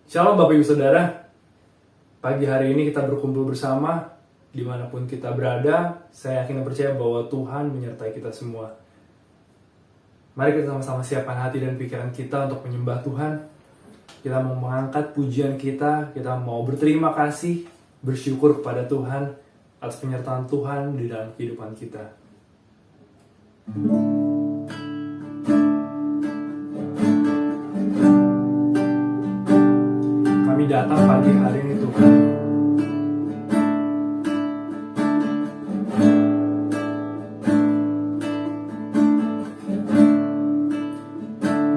Shalom Bapak Ibu Saudara, pagi hari ini kita berkumpul bersama, dimanapun kita berada, saya yakin dan percaya bahwa Tuhan menyertai kita semua. Mari kita sama-sama siapkan hati dan pikiran kita untuk menyembah Tuhan. Kita mau mengangkat pujian kita mau berterima kasih, bersyukur kepada Tuhan atas penyertaan Tuhan di dalam kehidupan kita. Kami datang pagi hari ini Tuhan,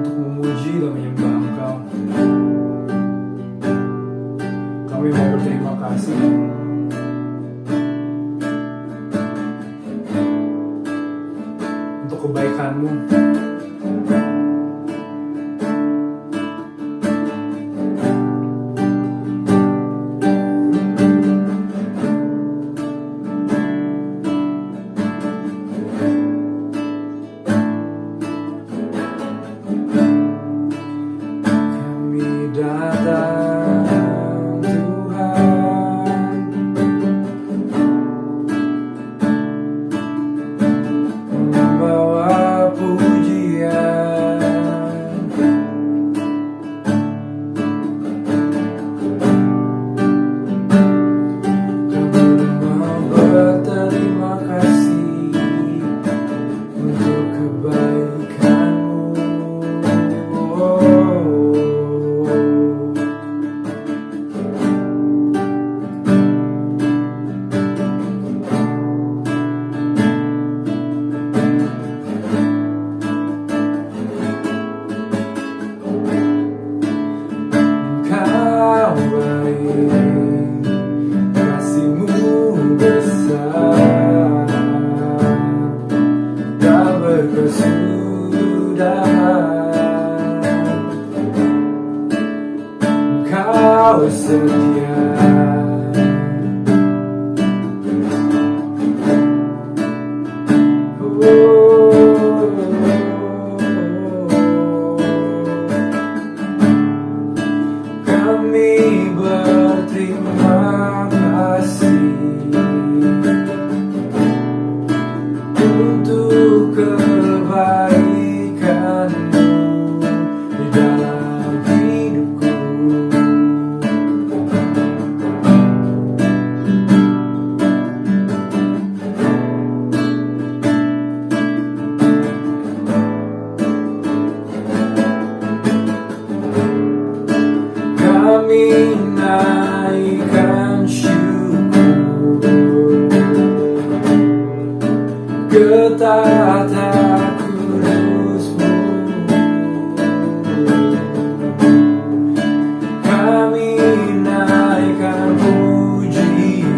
untuk memuji dan menyembah Engkau. Kami mau berterima kasih untuk kebaikan-Mu. Engkau setia, kami berterima kasih untuk kebaikan-Mu di dalam hidupku. Kami naikkan syukur ke tahta kudus-Mu. Kami naikkan pujian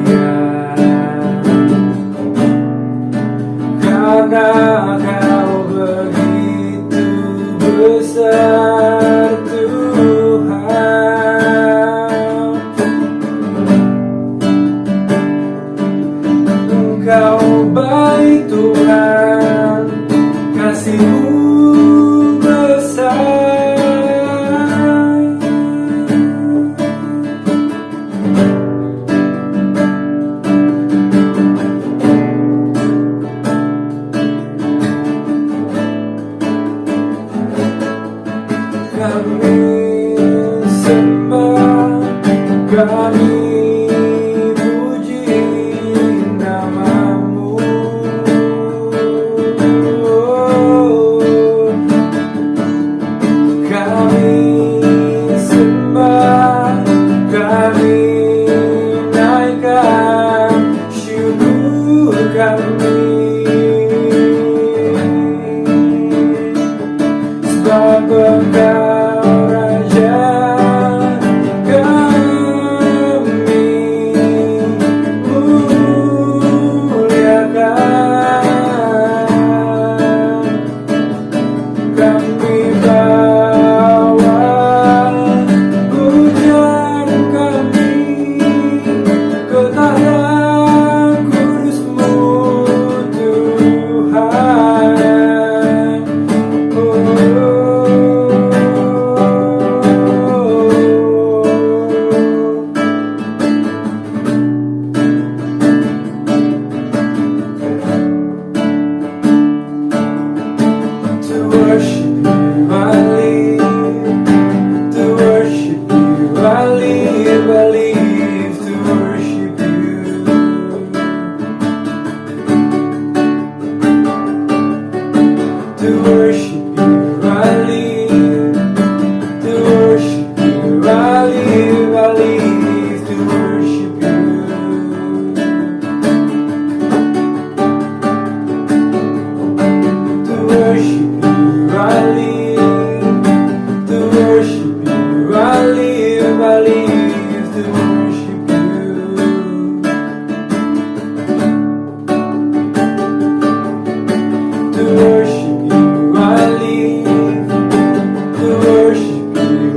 karena Kau begitu besar Tuhan. Engkau baik Tuhan, kasih-Mu besar. Kami sembah, kami puji nama-Mu. Kami sembah, kami naikkan syukur kami, sebab Engkau Raja kami.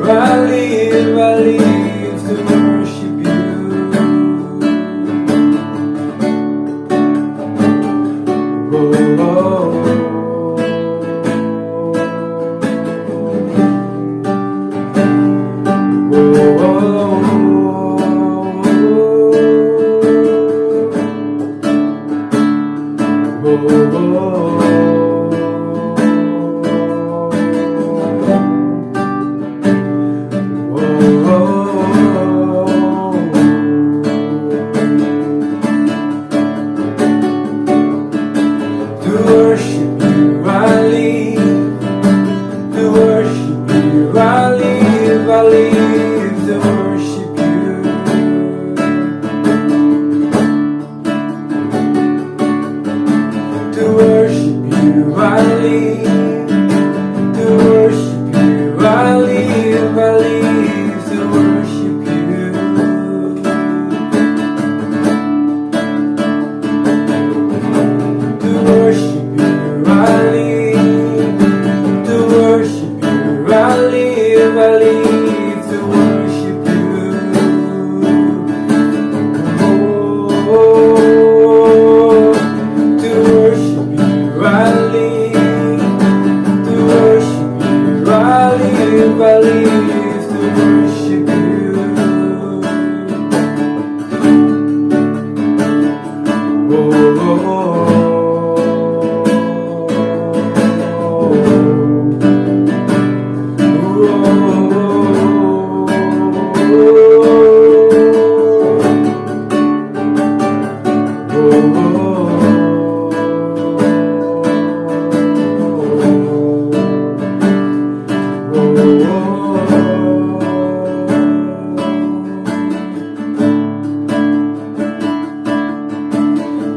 I live to worship you. Oh, to worship you I live, to worship you I live to worship you. To worship you I live, to worship you I live to worship you. To worship you I live, to worship you I live to worship you. Oh, to worship you I live, to worship you I live to worship you.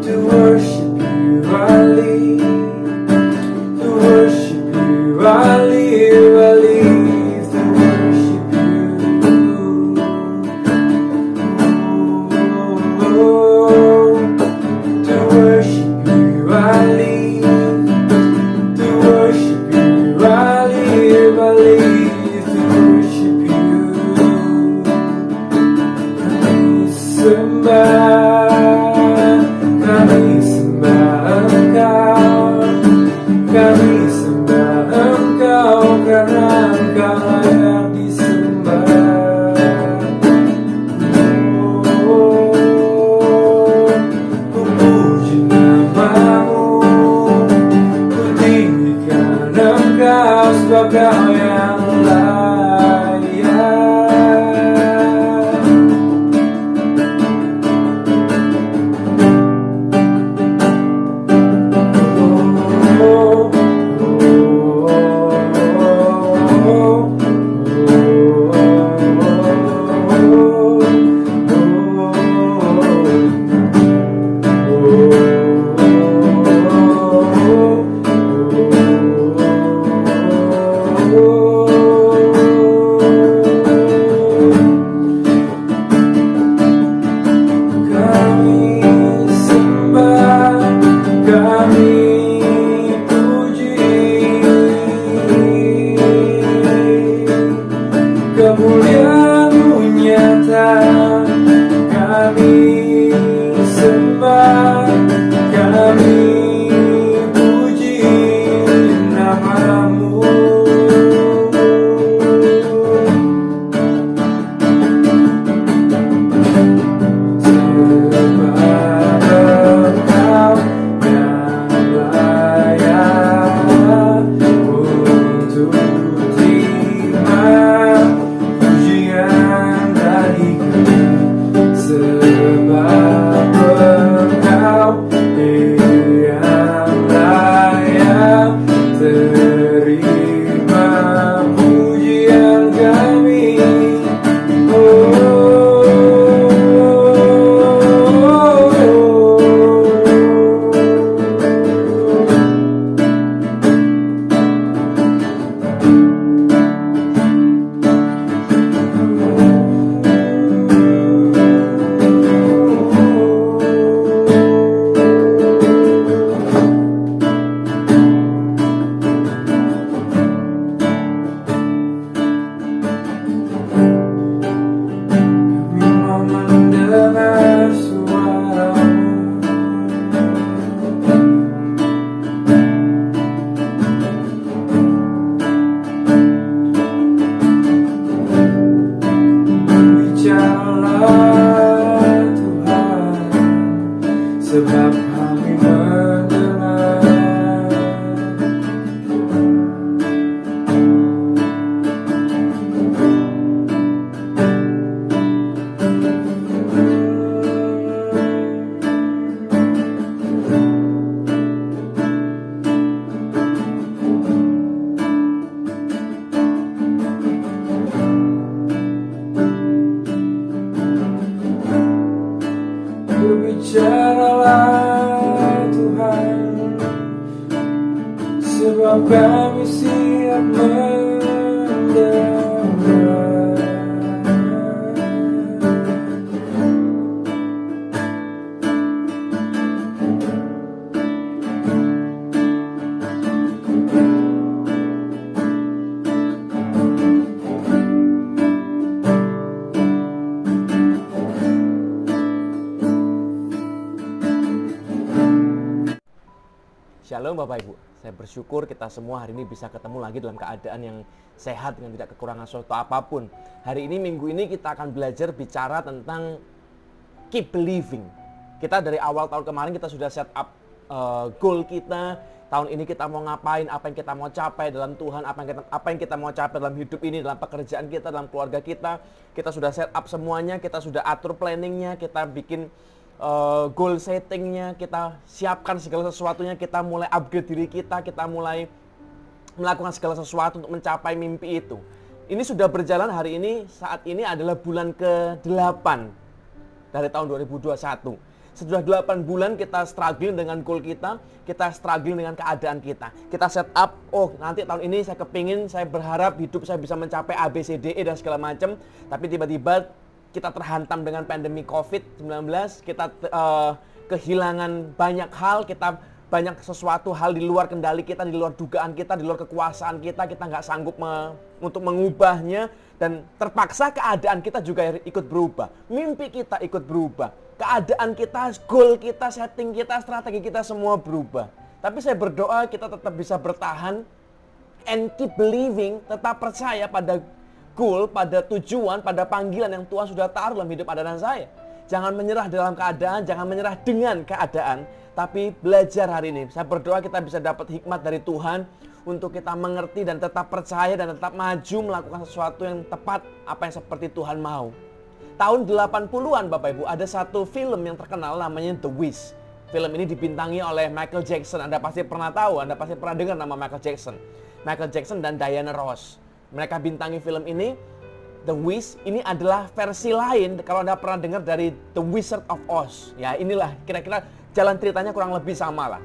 To worship you I live, to worship you I live to worship you. Oh, to worship you I live, to worship you I live to worship you. Kami sembah Engkau, kami sembah Engkau karena Engkau layak disembah. Oh, ku puji namamu, ku tinggikan Engkau sebab Kau yang layak. Oh, Shalom Bapak Ibu. Saya bersyukur kita semua hari ini bisa ketemu lagi dalam keadaan yang sehat dengan tidak kekurangan sesuatu apapun. Hari ini, minggu ini kita akan belajar bicara tentang keep believing. Kita dari awal tahun kemarin kita sudah set up goal kita. Tahun ini kita mau ngapain, apa yang kita mau capai dalam Tuhan, apa yang kita mau capai dalam hidup ini, dalam pekerjaan kita, dalam keluarga kita. Kita sudah set up semuanya, kita sudah atur planningnya, kita bikin goal settingnya, kita siapkan segala sesuatunya, kita mulai upgrade diri kita mulai melakukan segala sesuatu untuk mencapai mimpi itu. Ini sudah berjalan hari ini, saat ini adalah bulan ke-8 dari tahun 2021. Sudah 8 bulan kita struggling dengan goal kita struggling dengan keadaan kita. Kita set up, nanti tahun ini saya kepingin, saya berharap hidup saya bisa mencapai A, B, C, D, E dan segala macam. Tapi tiba-tiba kita terhantam dengan pandemi COVID-19, kita kehilangan banyak hal, banyak sesuatu hal di luar kendali kita, di luar dugaan kita, di luar kekuasaan kita nggak sanggup untuk mengubahnya, dan terpaksa keadaan kita juga ikut berubah, mimpi kita ikut berubah, keadaan kita, goal kita, setting kita, strategi kita semua berubah. Tapi saya berdoa kita tetap bisa bertahan and keep believing, tetap percaya pada goal, pada tujuan, pada panggilan yang Tuhan sudah taruh dalam hidup Anda dan saya. Jangan menyerah dalam keadaan, jangan menyerah dengan keadaan, tapi belajar hari ini. Saya berdoa kita bisa dapat hikmat dari Tuhan untuk kita mengerti dan tetap percaya dan tetap maju melakukan sesuatu yang tepat, apa yang seperti Tuhan mau. Tahun 80-an Bapak Ibu, ada satu film yang terkenal namanya The Wiz. Film ini dibintangi oleh Michael Jackson. Anda pasti pernah tahu, Anda pasti pernah dengar nama Michael Jackson. Michael Jackson dan Diana Ross. Mereka bintangi film ini. The Wiz ini adalah versi lain kalau Anda pernah dengar dari The Wizard of Oz. Ya, inilah kira-kira jalan ceritanya kurang lebih sama lah.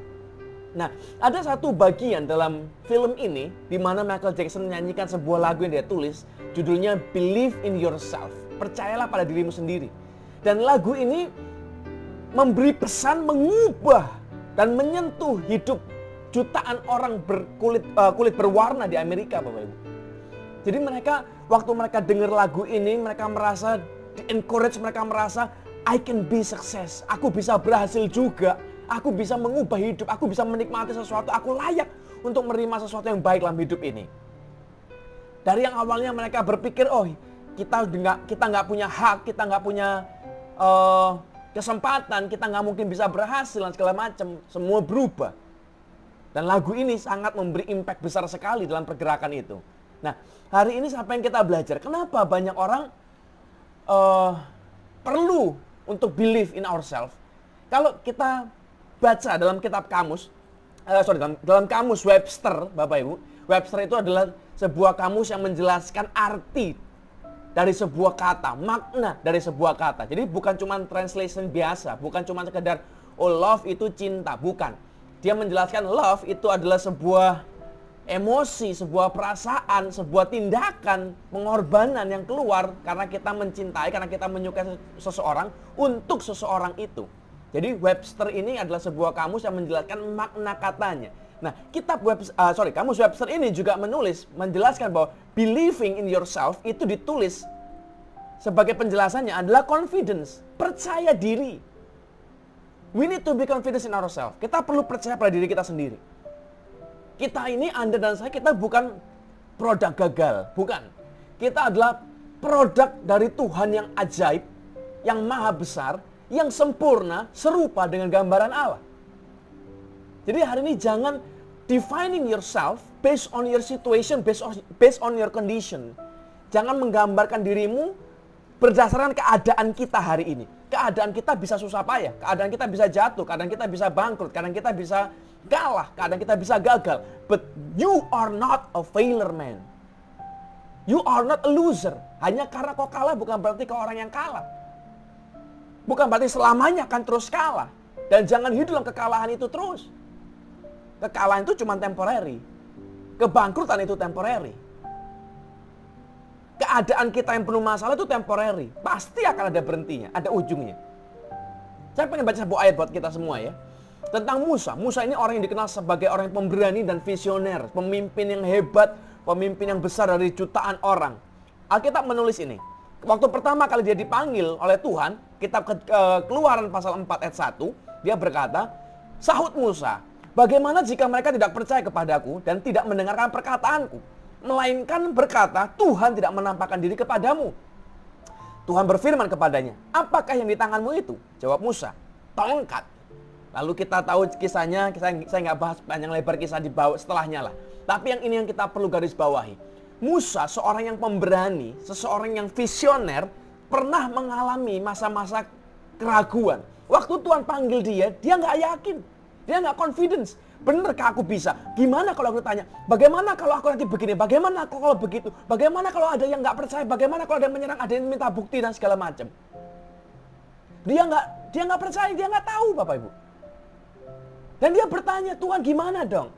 Nah, ada satu bagian dalam film ini di mana Michael Jackson menyanyikan sebuah lagu yang dia tulis, judulnya Believe in Yourself. Percayalah pada dirimu sendiri. Dan lagu ini memberi pesan mengubah dan menyentuh hidup jutaan orang kulit berwarna di Amerika, Bapak Ibu. Jadi waktu mereka dengar lagu ini, mereka merasa di-encourage, mereka merasa I can be success, aku bisa berhasil juga, aku bisa mengubah hidup, aku bisa menikmati sesuatu, aku layak untuk menerima sesuatu yang baik dalam hidup ini. Dari yang awalnya mereka berpikir, kita nggak punya hak, kita nggak punya kesempatan, kita nggak mungkin bisa berhasil dan segala macam, semua berubah. Dan lagu ini sangat memberi impact besar sekali dalam pergerakan itu. Nah, hari ini apa yang kita belajar? Kenapa banyak orang perlu untuk believe in ourselves? Kalau kita baca dalam kitab kamus, dalam kamus Webster, Bapak Ibu, Webster itu adalah sebuah kamus yang menjelaskan arti dari sebuah kata, makna dari sebuah kata. Jadi bukan cuma translation biasa, bukan cuma sekedar love itu cinta, bukan. Dia menjelaskan love itu adalah sebuah emosi, sebuah perasaan, sebuah tindakan, pengorbanan yang keluar karena kita mencintai, karena kita menyukai seseorang untuk seseorang itu. Jadi Webster ini adalah sebuah kamus yang menjelaskan makna katanya. Nah, kamus Webster ini juga menjelaskan bahwa believing in yourself itu ditulis sebagai penjelasannya adalah confidence, percaya diri. We need to be confident in ourselves. Kita perlu percaya pada diri kita sendiri. Kita ini, Anda dan saya, kita bukan produk gagal, bukan. Kita adalah produk dari Tuhan yang ajaib, yang maha besar, yang sempurna, serupa dengan gambaran Allah. Jadi hari ini jangan defining yourself based on your situation, based on your condition. Jangan menggambarkan dirimu berdasarkan keadaan kita hari ini. Keadaan kita bisa susah payah, keadaan kita bisa jatuh, keadaan kita bisa bangkrut, keadaan kita bisa kalah, keadaan kita bisa gagal. But you are not a failure, man. You are not a loser. Hanya karena kau kalah bukan berarti kau orang yang kalah. Bukan berarti selamanya akan terus kalah. Dan jangan hidup dalam kekalahan itu terus. Kekalahan itu cuma temporary. Kebangkrutan itu temporary. Keadaan kita yang penuh masalah itu temporary. Pasti akan ada berhentinya, ada ujungnya. Saya pengen baca sebuah ayat buat kita semua ya. Tentang Musa. Musa ini orang yang dikenal sebagai orang yang pemberani dan visioner. Pemimpin yang hebat, pemimpin yang besar dari jutaan orang. Alkitab menulis ini. Waktu pertama kali dia dipanggil oleh Tuhan, kitab Keluaran pasal 4 ayat 1, dia berkata, sahut Musa, Bagaimana jika mereka tidak percaya kepadaku dan tidak mendengarkan perkataanku, melainkan berkata, Tuhan tidak menampakkan diri kepadamu. Tuhan berfirman kepadanya, apakah yang di tanganmu itu? Jawab Musa, tongkat. Lalu kita tahu kisahnya, saya nggak bahas panjang lebar kisah di bawah setelahnya lah. Tapi yang ini yang kita perlu garis bawahi. Musa seorang yang pemberani, seseorang yang visioner, pernah mengalami masa-masa keraguan. Waktu Tuhan panggil dia nggak yakin. Dia nggak confidence. Benerkah aku bisa? Gimana kalau aku tanya? Bagaimana kalau aku nanti begini? Bagaimana aku kalau begitu? Bagaimana kalau ada yang nggak percaya? Bagaimana kalau ada yang menyerang? Ada yang minta bukti dan segala macam. Dia nggak percaya. Dia nggak tahu, Bapak Ibu. Dan dia bertanya, Tuhan gimana dong?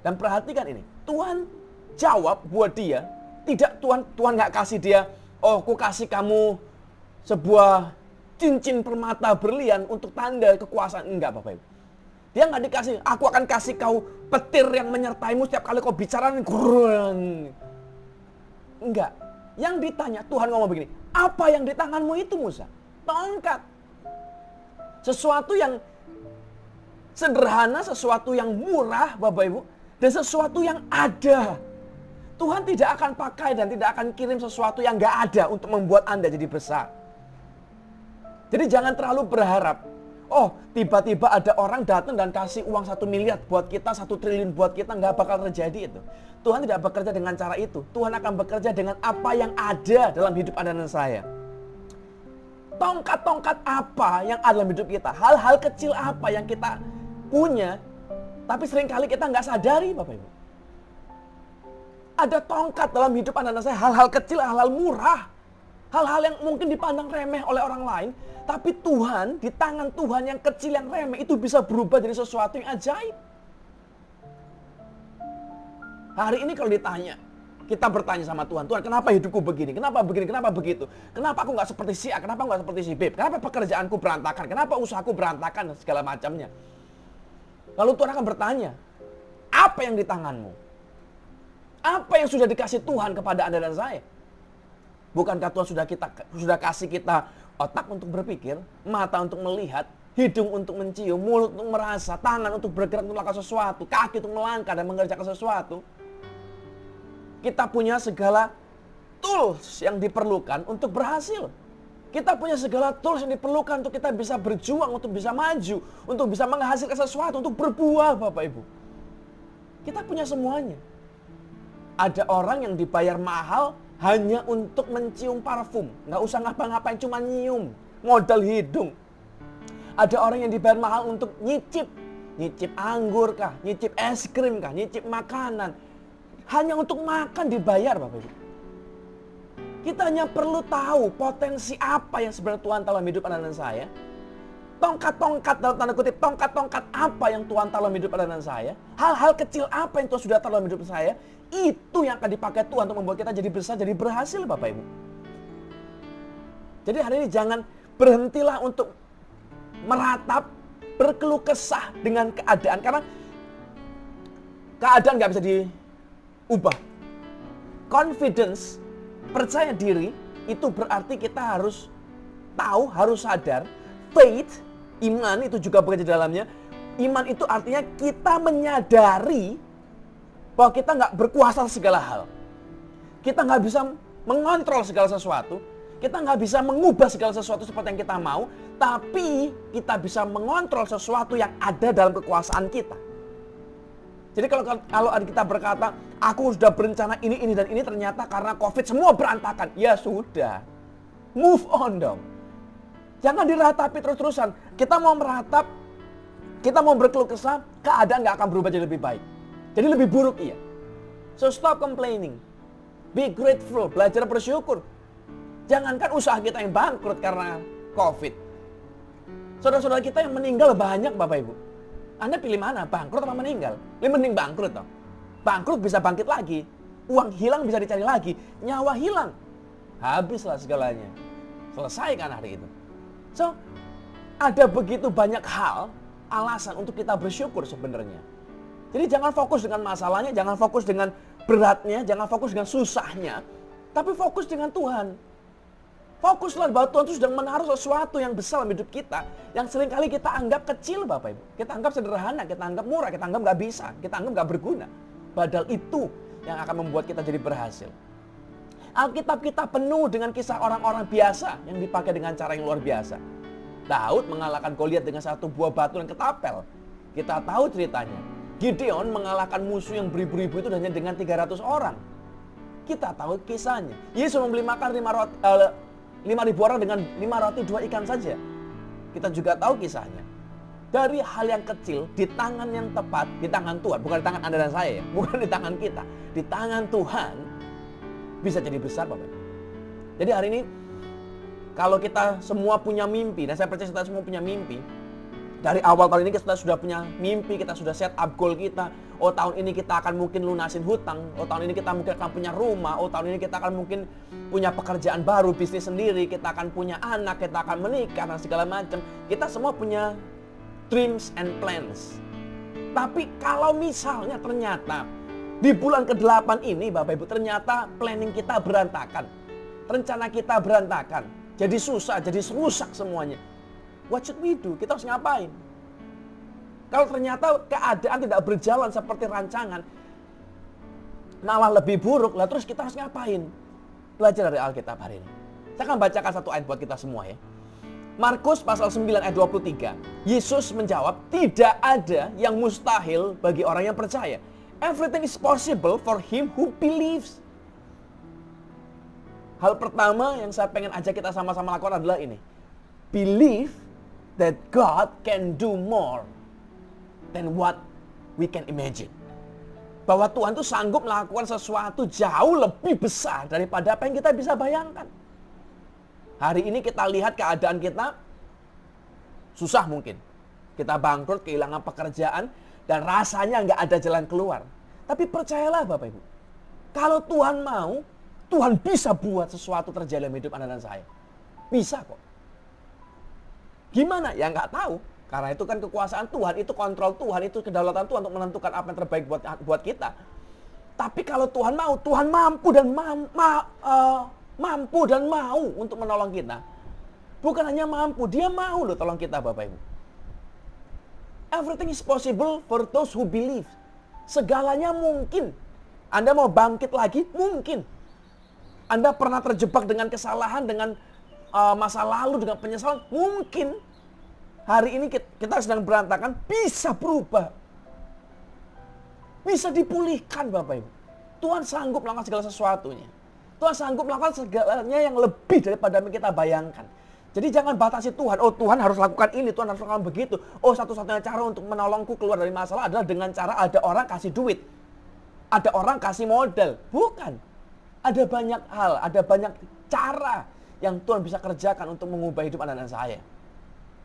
Dan perhatikan ini. Tuhan jawab buat dia. Tidak, Tuhan nggak kasih dia. Oh, aku kasih kamu sebuah cincin permata berlian untuk tanda kekuasaan. Enggak, Bapak Ibu. Dia nggak dikasih, aku akan kasih kau petir yang menyertaimu setiap kali kau bicara. Enggak. Yang ditanya, Tuhan ngomong begini, apa yang di tanganmu itu Musa? Tongkat. Sesuatu yang sederhana, sesuatu yang murah Bapak Ibu, dan sesuatu yang ada. Tuhan tidak akan pakai dan tidak akan kirim sesuatu yang nggak ada untuk membuat Anda jadi besar. Jadi jangan terlalu berharap, oh tiba-tiba ada orang datang dan kasih uang 1 miliar buat kita, 1 triliun buat kita, nggak bakal terjadi itu. Tuhan tidak bekerja dengan cara itu. Tuhan akan bekerja dengan apa yang ada dalam hidup Anda dan saya. Tongkat-tongkat apa yang ada dalam hidup kita, hal-hal kecil apa yang kita punya, tapi seringkali kita nggak sadari Bapak Ibu. Ada tongkat dalam hidup Anda dan saya, hal-hal kecil, hal-hal murah. Hal-hal yang mungkin dipandang remeh oleh orang lain, tapi Tuhan, di tangan Tuhan yang kecil, yang remeh, itu bisa berubah jadi sesuatu yang ajaib. Hari ini kalau ditanya, kita bertanya sama Tuhan, Tuhan kenapa hidupku begini, kenapa begini, kenapa begitu, kenapa aku nggak seperti si A, kenapa nggak seperti si B, kenapa pekerjaanku berantakan, kenapa usahaku berantakan, dan segala macamnya. Lalu Tuhan akan bertanya, apa yang di tanganmu? Apa yang sudah dikasih Tuhan kepada Anda dan saya? Bukankah Tuhan sudah kasih kita otak untuk berpikir, mata untuk melihat, hidung untuk mencium, mulut untuk merasa, tangan untuk bergerak untuk melakukan sesuatu, kaki untuk melangkah dan mengerjakan sesuatu. Kita punya segala tools yang diperlukan untuk berhasil. Kita punya segala tools yang diperlukan untuk kita bisa berjuang, untuk bisa maju, untuk bisa menghasilkan sesuatu, untuk berbuah Bapak Ibu. Kita punya semuanya. Ada orang yang dibayar mahal hanya untuk mencium parfum. Nggak usah ngapa-ngapain, cuma nyium. Modal hidung. Ada orang yang dibayar mahal untuk nyicip. Nyicip anggur kah? Nyicip es krim kah? Nyicip makanan. Hanya untuk makan dibayar Bapak Ibu. Kita hanya perlu tahu potensi apa yang sebenarnya Tuhan taruh dalam hidup Anda dan saya. Tongkat-tongkat dalam tanda kutip, tongkat-tongkat apa yang Tuhan taruh dalam hidup Anda dan saya. Hal-hal kecil apa yang Tuhan sudah taruh dalam hidup saya. Itu yang akan dipakai Tuhan untuk membuat kita jadi besar, jadi berhasil Bapak Ibu. Jadi hari ini jangan berhentilah untuk meratap, berkeluh kesah dengan keadaan. Karena keadaan gak bisa diubah. Confidence, percaya diri, itu berarti kita harus tahu, harus sadar. Faith, iman itu juga bekerja di dalamnya. Iman itu artinya kita menyadari bahwa kita nggak berkuasa segala hal. Kita nggak bisa mengontrol segala sesuatu. Kita nggak bisa mengubah segala sesuatu seperti yang kita mau. Tapi kita bisa mengontrol sesuatu yang ada dalam kekuasaan kita. Jadi kalau kita berkata, aku sudah berencana ini dan ini, ternyata karena COVID semua berantakan. Ya sudah, move on dong. Jangan diratapi terus-terusan. Kita mau meratap, kita mau berkeluh kesah, keadaan nggak akan berubah jadi lebih baik. Jadi lebih buruk iya. So stop complaining. Be grateful, belajar bersyukur. Jangankan usaha kita yang bangkrut karena COVID. Saudara-saudara kita yang meninggal banyak Bapak Ibu. Anda pilih mana? Bangkrut atau meninggal? Lebih mending bangkrut toh. Bangkrut bisa bangkit lagi. Uang hilang bisa dicari lagi. Nyawa hilang. Habislah segalanya. Selesai kan hari itu. So, ada begitu banyak hal, alasan untuk kita bersyukur sebenarnya. Jadi jangan fokus dengan masalahnya, jangan fokus dengan beratnya, jangan fokus dengan susahnya, tapi fokus dengan Tuhan. Fokuslah bahwa Tuhan itu sedang menaruh sesuatu yang besar dalam hidup kita, yang seringkali kita anggap kecil Bapak Ibu. Kita anggap sederhana, kita anggap murah, kita anggap nggak bisa, kita anggap nggak berguna. Padahal itu yang akan membuat kita jadi berhasil. Alkitab kita penuh dengan kisah orang-orang biasa yang dipakai dengan cara yang luar biasa. Daud mengalahkan Goliat dengan satu buah batu dan ketapel. Kita tahu ceritanya. Gideon mengalahkan musuh yang beribu-ribu itu hanya dengan 300 orang. Kita tahu kisahnya. Yesus membeli makan 5.000 orang dengan 5 roti 2 ikan saja. Kita juga tahu kisahnya. Dari hal yang kecil, di tangan yang tepat, di tangan Tuhan. Bukan di tangan Anda dan saya ya. Bukan di tangan kita. Di tangan Tuhan, bisa jadi besar Bapak. Jadi hari ini, kalau kita semua punya mimpi, dan saya percaya kita semua punya mimpi, dari awal tahun ini kita sudah punya mimpi, kita sudah set up goal kita. Oh tahun ini kita akan mungkin lunasin hutang. Oh tahun ini kita mungkin akan punya rumah. Oh tahun ini kita akan mungkin punya pekerjaan baru, bisnis sendiri. Kita akan punya anak, kita akan menikah dan segala macam. Kita semua punya dreams and plans. Tapi kalau misalnya ternyata di bulan ke-8 ini Bapak Ibu ternyata planning kita berantakan. Rencana kita berantakan. Jadi susah, jadi rusak semuanya. What should we do? Kita harus ngapain? Kalau ternyata keadaan tidak berjalan seperti rancangan, malah lebih buruk, lah terus kita harus ngapain? Belajar dari Alkitab hari ini. Saya akan bacakan satu ayat buat kita semua ya. Markus pasal 9 ayat 23. Yesus menjawab, tidak ada yang mustahil bagi orang yang percaya. Everything is possible for him who believes. Hal pertama yang saya pengen ajak kita sama-sama lakukan adalah ini. Believe that God can do more than what we can imagine. Bahwa Tuhan itu sanggup melakukan sesuatu jauh lebih besar daripada apa yang kita bisa bayangkan. Hari ini kita lihat keadaan kita susah mungkin. Kita bangkrut, kehilangan pekerjaan, dan rasanya nggak ada jalan keluar. Tapi percayalah Bapak Ibu, kalau Tuhan mau, Tuhan bisa buat sesuatu terjadi dalam hidup Anda dan saya. Bisa kok. Gimana? Ya nggak tahu. Karena itu kan kekuasaan Tuhan, itu kontrol Tuhan, itu kedaulatan Tuhan untuk menentukan apa yang terbaik buat kita. Tapi kalau Tuhan mau, Tuhan mampu dan mau untuk menolong kita. Bukan hanya mampu, Dia mau loh tolong kita Bapak Ibu. Everything is possible for those who believe. Segalanya mungkin. Anda mau bangkit lagi? Mungkin. Anda pernah terjebak dengan kesalahan, dengan masa lalu, dengan penyesalan? Mungkin. Hari ini kita sedang berantakan, bisa berubah. Bisa dipulihkan Bapak Ibu. Tuhan sanggup melakukan segala sesuatunya. Tuhan sanggup melakukan segalanya yang lebih daripada yang kita bayangkan. Jadi jangan batasi Tuhan. Oh Tuhan harus lakukan ini, Tuhan harus lakukan begitu. Oh satu-satunya cara untuk menolongku keluar dari masalah adalah dengan cara ada orang kasih duit. Ada orang kasih modal. Bukan. Ada banyak hal, ada banyak cara yang Tuhan bisa kerjakan untuk mengubah hidup Anda dan saya.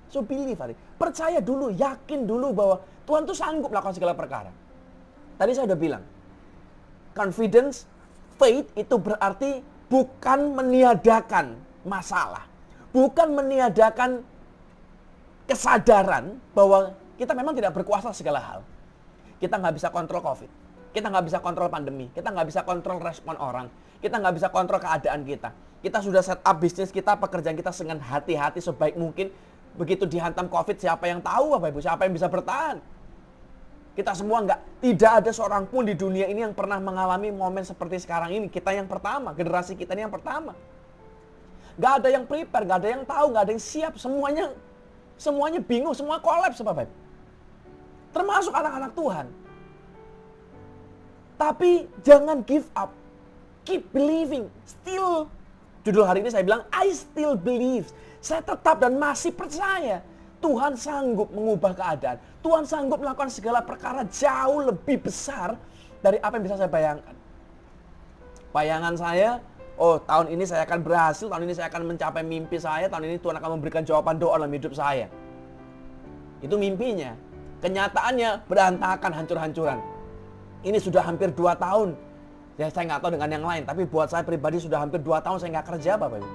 So believe hari. Percaya dulu, yakin dulu bahwa Tuhan itu sanggup melakukan segala perkara. Tadi saya udah bilang, confidence, faith itu berarti bukan meniadakan masalah. Bukan meniadakan kesadaran bahwa kita memang tidak berkuasa segala hal. Kita nggak bisa kontrol COVID. Kita nggak bisa kontrol pandemi. Kita nggak bisa kontrol respon orang. Kita nggak bisa kontrol keadaan kita. Kita sudah set up bisnis kita, pekerjaan kita dengan hati-hati sebaik mungkin. Begitu dihantam COVID, siapa yang tahu Bapak Ibu? Siapa yang bisa bertahan? Kita semua tidak ada seorang pun di dunia ini yang pernah mengalami momen seperti sekarang ini. Kita yang pertama, generasi kita ini yang pertama. Gak ada yang prepare, gak ada yang tahu, gak ada yang siap. Semuanya bingung, semua kolaps Bapak Ibu. Termasuk anak-anak Tuhan. Tapi jangan give up. Keep believing. Still. Judul hari ini saya bilang, I still believe. Saya tetap dan masih percaya. Tuhan sanggup mengubah keadaan. Tuhan sanggup melakukan segala perkara jauh lebih besar dari apa yang bisa saya bayangkan. Bayangan saya, oh tahun ini saya akan berhasil, tahun ini saya akan mencapai mimpi saya, tahun ini Tuhan akan memberikan jawaban doa dalam hidup saya. Itu mimpinya. Kenyataannya berantakan, hancur-hancuran. Ini sudah hampir 2 tahun. Ya saya nggak tahu dengan yang lain, tapi buat saya pribadi sudah hampir 2 tahun saya nggak kerja Bapak Ibu.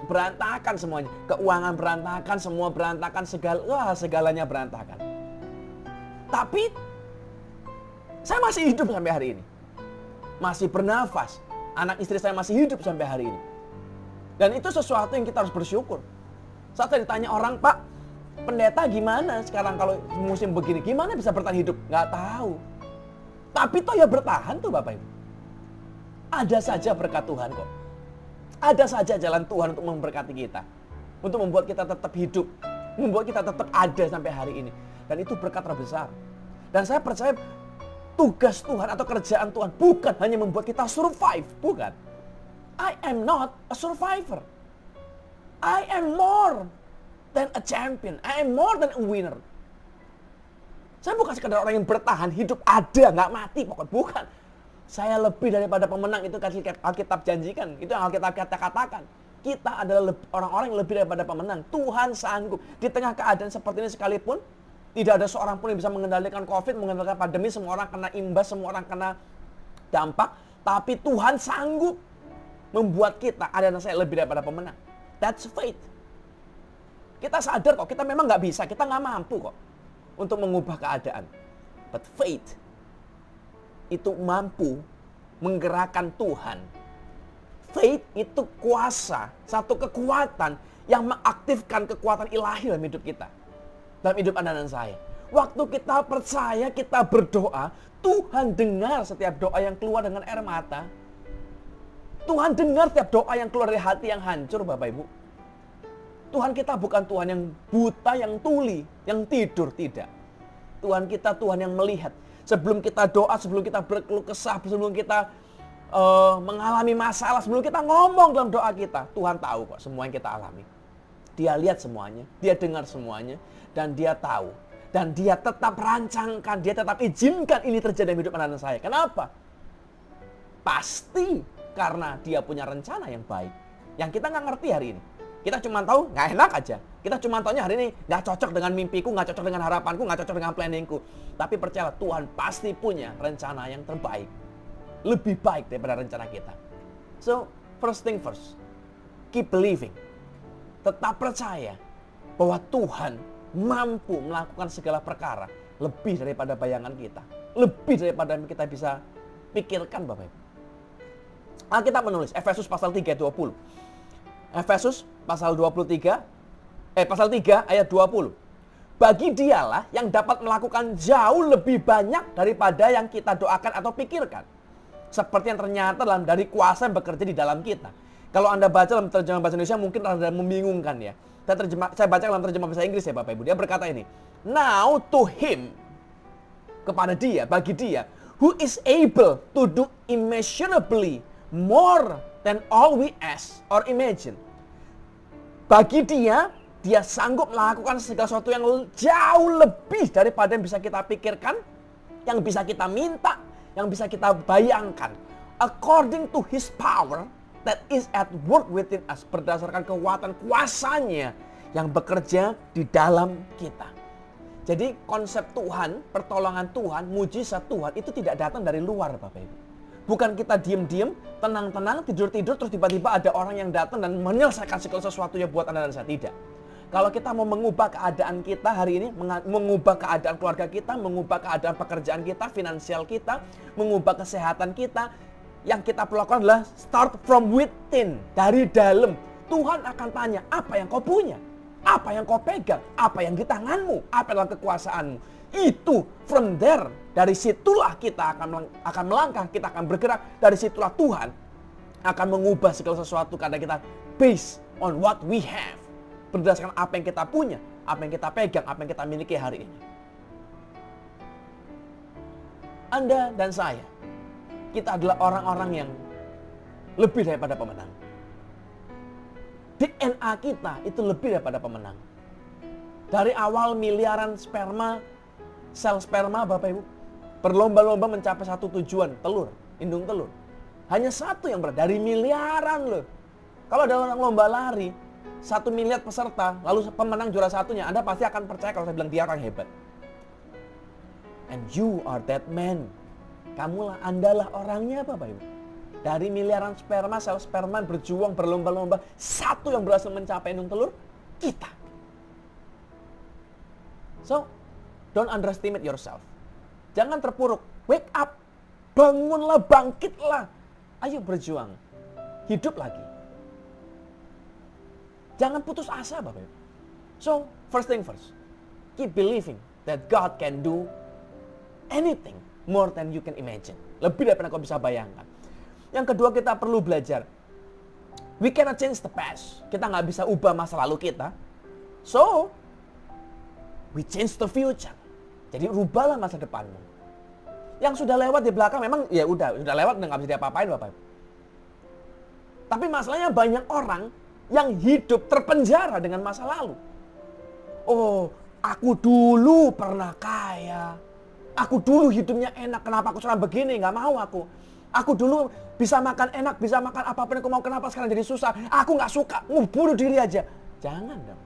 Berantakan semuanya. Keuangan berantakan, semua berantakan, segalanya berantakan. Tapi saya masih hidup sampai hari ini. Masih bernafas. Anak istri saya masih hidup sampai hari ini. Dan itu sesuatu yang kita harus bersyukur. Saat saya ditanya orang, Pak, pendeta gimana sekarang kalau musim begini? Gimana bisa bertahan hidup? Nggak tahu. Tapi toh ya bertahan tuh Bapak Ibu. Ada saja berkat Tuhan kok. Ada saja jalan Tuhan untuk memberkati kita. Untuk membuat kita tetap hidup. Membuat kita tetap ada sampai hari ini. Dan itu berkat terbesar. Dan saya percaya tugas Tuhan atau kerjaan Tuhan bukan hanya membuat kita survive. Bukan. I am not a survivor. I am more than a champion. I am more than a winner. Saya bukan sekadar orang yang bertahan hidup ada, nggak mati pokoknya. Bukan. Saya lebih daripada pemenang, itu kasih Alkitab janjikan. Itu yang Alkitab katakan. Kita adalah orang-orang yang lebih daripada pemenang. Tuhan sanggup. Di tengah keadaan seperti ini sekalipun, tidak ada seorang pun yang bisa mengendalikan COVID, mengendalikan pandemi. Semua orang kena imbas, semua orang kena dampak. Tapi Tuhan sanggup membuat kita ada yang saya lebih daripada pemenang. That's faith. Kita sadar kok, kita memang nggak bisa, kita nggak mampu kok untuk mengubah keadaan. But faith itu mampu menggerakkan Tuhan. Faith itu kuasa, satu kekuatan yang mengaktifkan kekuatan ilahi dalam hidup kita. Dalam hidup Anda dan saya. Waktu kita percaya, kita berdoa, Tuhan dengar setiap doa yang keluar dengan air mata. Tuhan dengar setiap doa yang keluar dari hati yang hancur, Bapak Ibu. Tuhan kita bukan Tuhan yang buta, yang tuli, yang tidur, tidak. Tuhan kita Tuhan yang melihat. Sebelum kita doa, sebelum kita berkeluh kesah, sebelum kita mengalami masalah, sebelum kita ngomong dalam doa kita, Tuhan tahu kok semua yang kita alami. Dia lihat semuanya, dia dengar semuanya, dan dia tahu. Dan dia tetap rancangkan, dia tetap izinkan ini terjadi dalam hidup anak-anak saya. Kenapa? Pasti karena dia punya rencana yang baik. Yang kita nggak ngerti hari ini. Kita cuma tahu nggak enak aja. Kita cuma tahunya hari ini nggak cocok dengan mimpiku, nggak cocok dengan harapanku, nggak cocok dengan planningku. Tapi percayalah Tuhan pasti punya rencana yang terbaik. Lebih baik daripada rencana kita. So, first thing first. Keep believing. Tetap percaya bahwa Tuhan mampu melakukan segala perkara lebih daripada bayangan kita. Lebih daripada yang kita bisa pikirkan, Bapak Ibu. Alkitab menulis, Efesus pasal 3 ayat 20. Efesus pasal 3 ayat 20. Bagi dialah yang dapat melakukan jauh lebih banyak daripada yang kita doakan atau pikirkan. Seperti yang ternyata dari kuasa yang bekerja di dalam kita. Kalau Anda baca dalam terjemahan bahasa Indonesia mungkin rada membingungkan ya. Saya baca dalam terjemahan bahasa Inggris ya Bapak Ibu. Dia berkata ini. Now to him, kepada dia, bagi dia, who is able to do immeasurably more than all we ask or imagine. Bagi dia sanggup melakukan segala sesuatu yang jauh lebih daripada yang bisa kita pikirkan, yang bisa kita minta, yang bisa kita bayangkan. According to his power that is at work within us. Berdasarkan kekuatan kuasanya yang bekerja di dalam kita. Jadi konsep Tuhan, pertolongan Tuhan, mujizat Tuhan itu tidak datang dari luar Bapak Ibu. Bukan kita diem-diem, tenang-tenang, tidur-tidur, terus tiba-tiba ada orang yang datang dan menyelesaikan segala sesuatunya buat Anda dan saya. Tidak. Kalau kita mau mengubah keadaan kita hari ini, mengubah keadaan keluarga kita, mengubah keadaan pekerjaan kita, finansial kita, mengubah kesehatan kita, yang kita perlu lakukan adalah start from within, dari dalam. Tuhan akan tanya, apa yang kau punya? Apa yang kau pegang? Apa yang di tanganmu? Apa dalam kekuasaanmu? Itu from there, dari situlah kita akan melangkah, kita akan bergerak. Dari situlah Tuhan akan mengubah segala sesuatu karena kita based on what we have. Berdasarkan apa yang kita punya, apa yang kita pegang, apa yang kita miliki hari ini. Anda dan saya, kita adalah orang-orang yang lebih daripada pemenang. DNA kita itu lebih daripada pemenang. Dari awal miliaran sperma, sel sperma Bapak Ibu, berlomba-lomba mencapai satu tujuan, telur, indung telur. Hanya satu yang dari miliaran loh. Kalau ada orang lomba lari, 1 miliar peserta, lalu pemenang juara satunya, Anda pasti akan percaya kalau saya bilang dia orang hebat. And you are that man. Kamulah, Andalah orangnya Bapak Ibu. Dari miliaran sperma, sel sperma berjuang, berlomba-lomba, satu yang berhasil mencapai indung telur, kita. So, don't underestimate yourself. Jangan terpuruk. Wake up. Bangunlah, bangkitlah. Ayo berjuang. Hidup lagi. Jangan putus asa Bapak Ibu. So, first thing first. Keep believing that God can do anything more than you can imagine. Lebih daripada kau bisa bayangkan. Yang kedua, kita perlu belajar. We cannot change the past. Kita nggak bisa ubah masa lalu kita. So, we change the future. Jadi rubahlah masa depanmu. Yang sudah lewat di belakang memang ya udah lewat, udah nggak bisa diapa-apain Bapak Ibu. Tapi masalahnya banyak orang yang hidup terpenjara dengan masa lalu. Oh, aku dulu pernah kaya. Aku dulu hidupnya enak, kenapa aku sekarang begini? Nggak mau aku. Aku dulu bisa makan enak, bisa makan apapun yang aku mau, kenapa sekarang jadi susah? Aku nggak suka, mau bunuh diri aja. Jangan dong.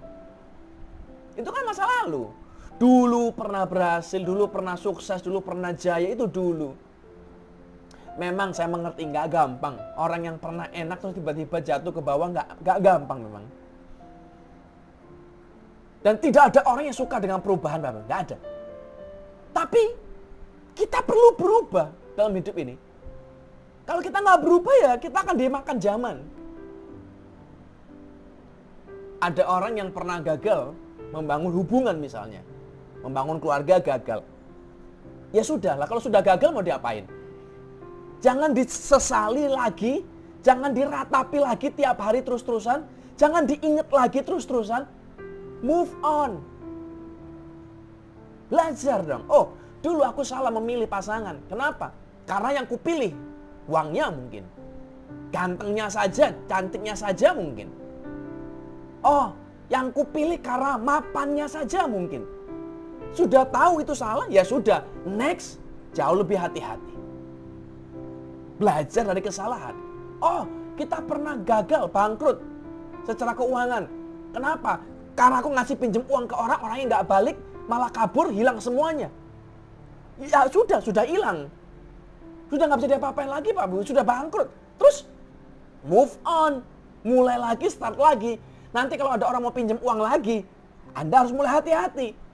Itu kan masa lalu. Dulu pernah berhasil, dulu pernah sukses, dulu pernah jaya, itu dulu. Memang saya mengerti nggak gampang. Orang yang pernah enak terus tiba-tiba jatuh ke bawah nggak gampang memang. Dan tidak ada orang yang suka dengan perubahan Bapak, nggak ada. Tapi kita perlu berubah dalam hidup ini. Kalau kita nggak berubah ya kita akan dimakan zaman. Ada orang yang pernah gagal membangun hubungan misalnya. Membangun keluarga gagal. Ya sudah lah, kalau sudah gagal mau diapain? Jangan disesali lagi, jangan diratapi lagi tiap hari terus-terusan, jangan diingat lagi terus-terusan. Move on. Belajar dong. Oh, dulu aku salah memilih pasangan. Kenapa? Karena yang kupilih uangnya mungkin. Gantengnya saja, cantiknya saja mungkin. Oh, yang kupilih karena mapannya saja mungkin. Sudah tahu itu salah, ya sudah. Next, jauh lebih hati-hati. Belajar dari kesalahan. Oh, kita pernah gagal, bangkrut secara keuangan. Kenapa? Karena aku ngasih pinjem uang ke orang yang nggak balik, malah kabur, hilang semuanya. Ya sudah hilang. Sudah nggak bisa diapa-apain lagi Pak Bu, sudah bangkrut. Terus move on, mulai lagi, start lagi. Nanti kalau ada orang mau pinjem uang lagi, Anda harus mulai hati-hati.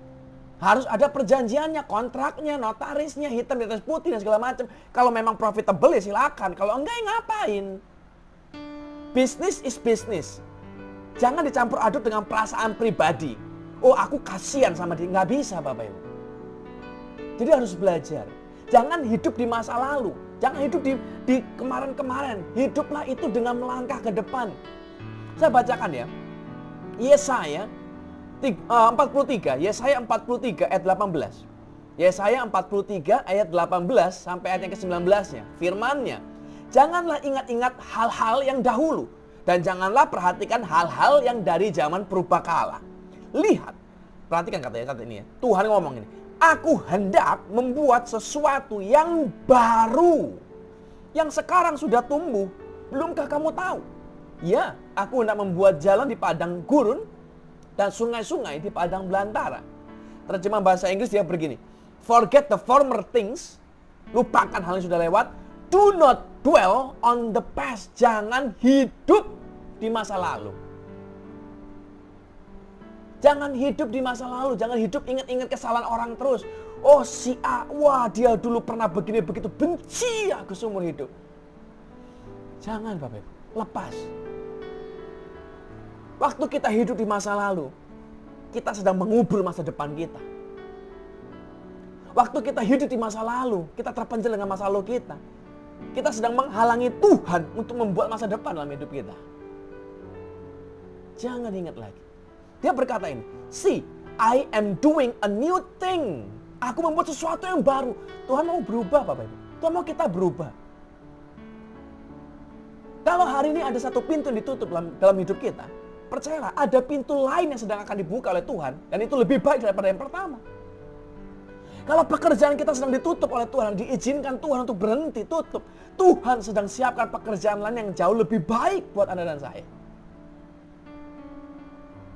Harus ada perjanjiannya, kontraknya, notarisnya, hitam di atas putih dan segala macam. Kalau memang profitable ya silakan. Kalau enggak ya ngapain? Business is business. Jangan dicampur aduk dengan perasaan pribadi. Oh aku kasihan sama dia. Nggak bisa Bapak Ibu. Jadi harus belajar. Jangan hidup di masa lalu. Jangan hidup di kemarin-kemarin. Hiduplah itu dengan melangkah ke depan. Saya bacakan ya. Yesaya 43, Yesaya 43 ayat 18. Yesaya 43 ayat 18 sampai ayat yang ke-19-nya. Firman-Nya, janganlah ingat-ingat hal-hal yang dahulu dan janganlah perhatikan hal-hal yang dari zaman purbakala. Lihat, perhatikan kata ini ya. Tuhan ngomong ini, aku hendak membuat sesuatu yang baru yang sekarang sudah tumbuh. Belumkah kamu tahu? Ya, aku hendak membuat jalan di padang gurun dan sungai-sungai di padang belantara. Terjemah bahasa Inggris dia begini. Forget the former things. Lupakan hal yang sudah lewat. Do not dwell on the past. Jangan hidup di masa lalu. Jangan hidup di masa lalu. Jangan hidup ingat-ingat kesalahan orang terus. Oh si A, wah dia dulu pernah begini begitu. Benci aku seumur hidup. Jangan Bapak Ibu. Lepas. Waktu kita hidup di masa lalu, kita sedang mengubur masa depan kita. Waktu kita hidup di masa lalu, kita terpencil dengan masa lalu kita. Kita sedang menghalangi Tuhan untuk membuat masa depan dalam hidup kita. Jangan ingat lagi. Dia berkata ini, see, I am doing a new thing. Aku membuat sesuatu yang baru. Tuhan mau berubah Bapak Ibu. Tuhan mau kita berubah. Kalau hari ini ada satu pintu yang ditutup dalam hidup kita, percayalah, ada pintu lain yang sedang akan dibuka oleh Tuhan. Dan itu lebih baik daripada yang pertama. Kalau pekerjaan kita sedang ditutup oleh Tuhan, diizinkan Tuhan untuk berhenti tutup. Tuhan sedang siapkan pekerjaan lain yang jauh lebih baik buat Anda dan saya.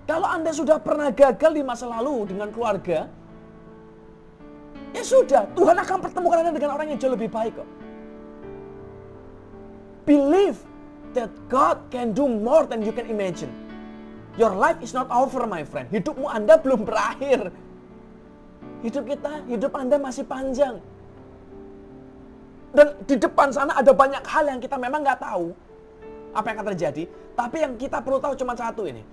Kalau Anda sudah pernah gagal di masa lalu dengan keluarga, ya sudah, Tuhan akan pertemukan Anda dengan orang yang jauh lebih baik kok. Believe that God can do more than you can imagine. Your life is not over, my friend. Hidupmu Anda belum berakhir. Hidup Anda masih panjang. Dan di depan sana ada banyak hal yang kita memang nggak tahu apa yang akan terjadi. Tapi yang kita perlu tahu cuma satu ini.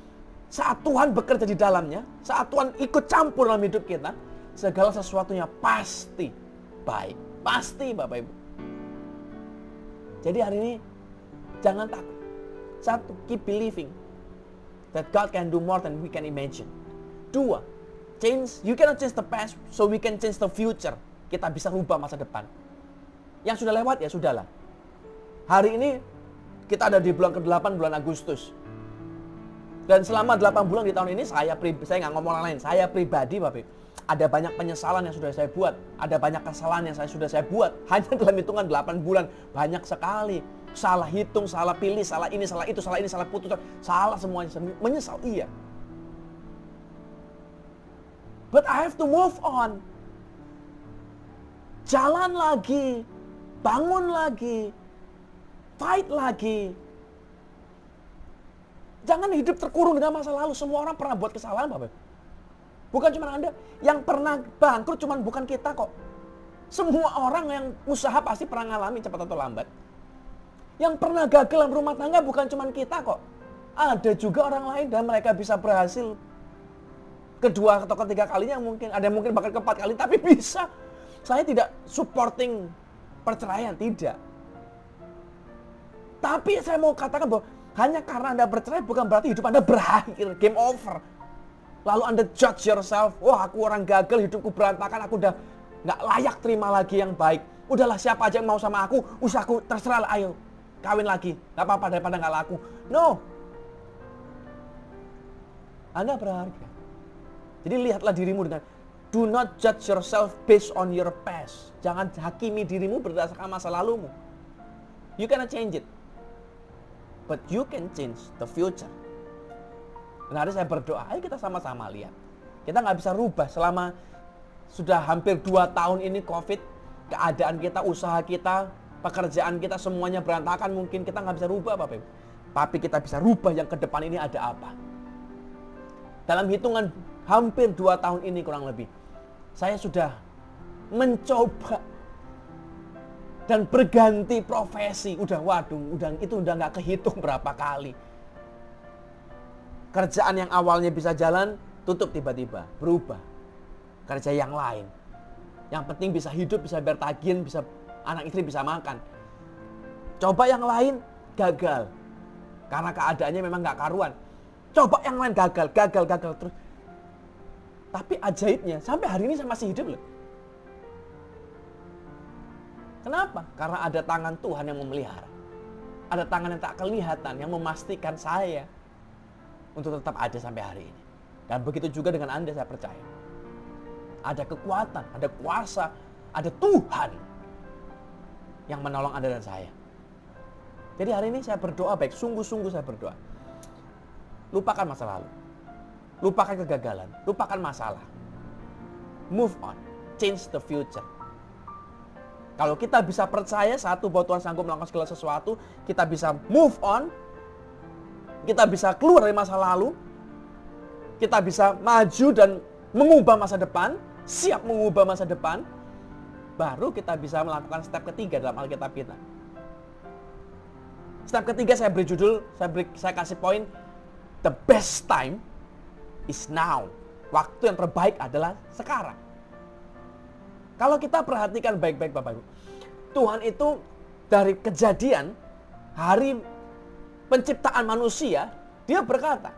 saat Tuhan bekerja di dalamnya, saat Tuhan ikut campur dalam hidup kita, segala sesuatunya pasti baik. Pasti Bapak Ibu. Jadi hari ini jangan takut. Satu, keep believing that God can do more than we can imagine. Dua, you cannot change the past, so we can change the future. Kita bisa rubah masa depan. Yang sudah lewat ya sudahlah. Hari ini kita ada di bulan ke-8, bulan Agustus. Dan selama 8 bulan di tahun ini saya nggak ngomong orang lain, saya pribadi Bapak, ada banyak penyesalan yang sudah saya buat, ada banyak kesalahan yang sudah saya buat hanya dalam hitungan 8 bulan, banyak sekali. Salah hitung, salah pilih, salah ini, salah itu, salah ini, salah putus, salah semuanya, menyesal iya. But I have to move on. Jalan lagi, bangun lagi, fight lagi. Jangan hidup terkurung dengan masa lalu. Semua orang pernah buat kesalahan, Bapak. Bukan cuma Anda. Yang pernah bangkrut cuma bukan kita kok. Semua orang yang usaha pasti pernah ngalami cepat atau lambat. Yang pernah gagal dalam rumah tangga bukan cuma kita kok. Ada juga orang lain dan mereka bisa berhasil kedua atau ketiga kalinya mungkin. Ada yang mungkin bahkan keempat kali, tapi bisa. Saya tidak supporting perceraian, tidak. Tapi saya mau katakan bahwa hanya karena Anda bercerai bukan berarti hidup Anda berakhir, game over. Lalu Anda judge yourself, wah aku orang gagal, hidupku berantakan, aku udah nggak layak terima lagi yang baik. Udahlah siapa aja yang mau sama aku, usahaku terserah lah, ayo kawin lagi, nggak apa-apa daripada nggak laku. No, Anda berharga. Jadi lihatlah dirimu dengan, do not judge yourself based on your past. Jangan hakimi dirimu berdasarkan masa lalumu. You cannot change it. But you can change the future. Dan hari saya berdoa, ayo kita sama-sama lihat. Kita nggak bisa rubah selama sudah hampir 2 tahun ini COVID. Keadaan kita, usaha kita, pekerjaan kita semuanya berantakan. Mungkin kita nggak bisa rubah Bapak Ibu. Tapi kita bisa rubah yang ke depan ini ada apa. Dalam hitungan hampir 2 tahun ini kurang lebih. Saya sudah mencoba dan berganti profesi, itu udah nggak kehitung berapa kali. Kerjaan yang awalnya bisa jalan, tutup tiba-tiba, berubah. Kerja yang lain. Yang penting bisa hidup, bisa bayar tagihan, bisa anak istri bisa makan. Coba yang lain, gagal. Karena keadaannya memang nggak karuan. Coba yang lain gagal terus. Tapi ajaibnya, sampai hari ini saya masih hidup loh. Kenapa? Karena ada tangan Tuhan yang memelihara. Ada tangan yang tak kelihatan yang memastikan saya untuk tetap ada sampai hari ini. Dan begitu juga dengan Anda, saya percaya. Ada kekuatan, ada kuasa, ada Tuhan yang menolong Anda dan saya. Jadi hari ini saya berdoa baik, sungguh-sungguh saya berdoa. Lupakan masa lalu. Lupakan kegagalan, lupakan masalah. Move on, change the future. Kalau kita bisa percaya satu bahwa Tuhan sanggup melakukan segala sesuatu, kita bisa move on, kita bisa keluar dari masa lalu, kita bisa maju dan mengubah masa depan, siap mengubah masa depan, baru kita bisa melakukan step ketiga dalam Alkitab kita. Step ketiga saya beri judul, saya kasih poin, the best time is now. Waktu yang terbaik adalah sekarang. Kalau kita perhatikan baik-baik Bapak Ibu, Tuhan itu dari kejadian, hari penciptaan manusia, dia berkata,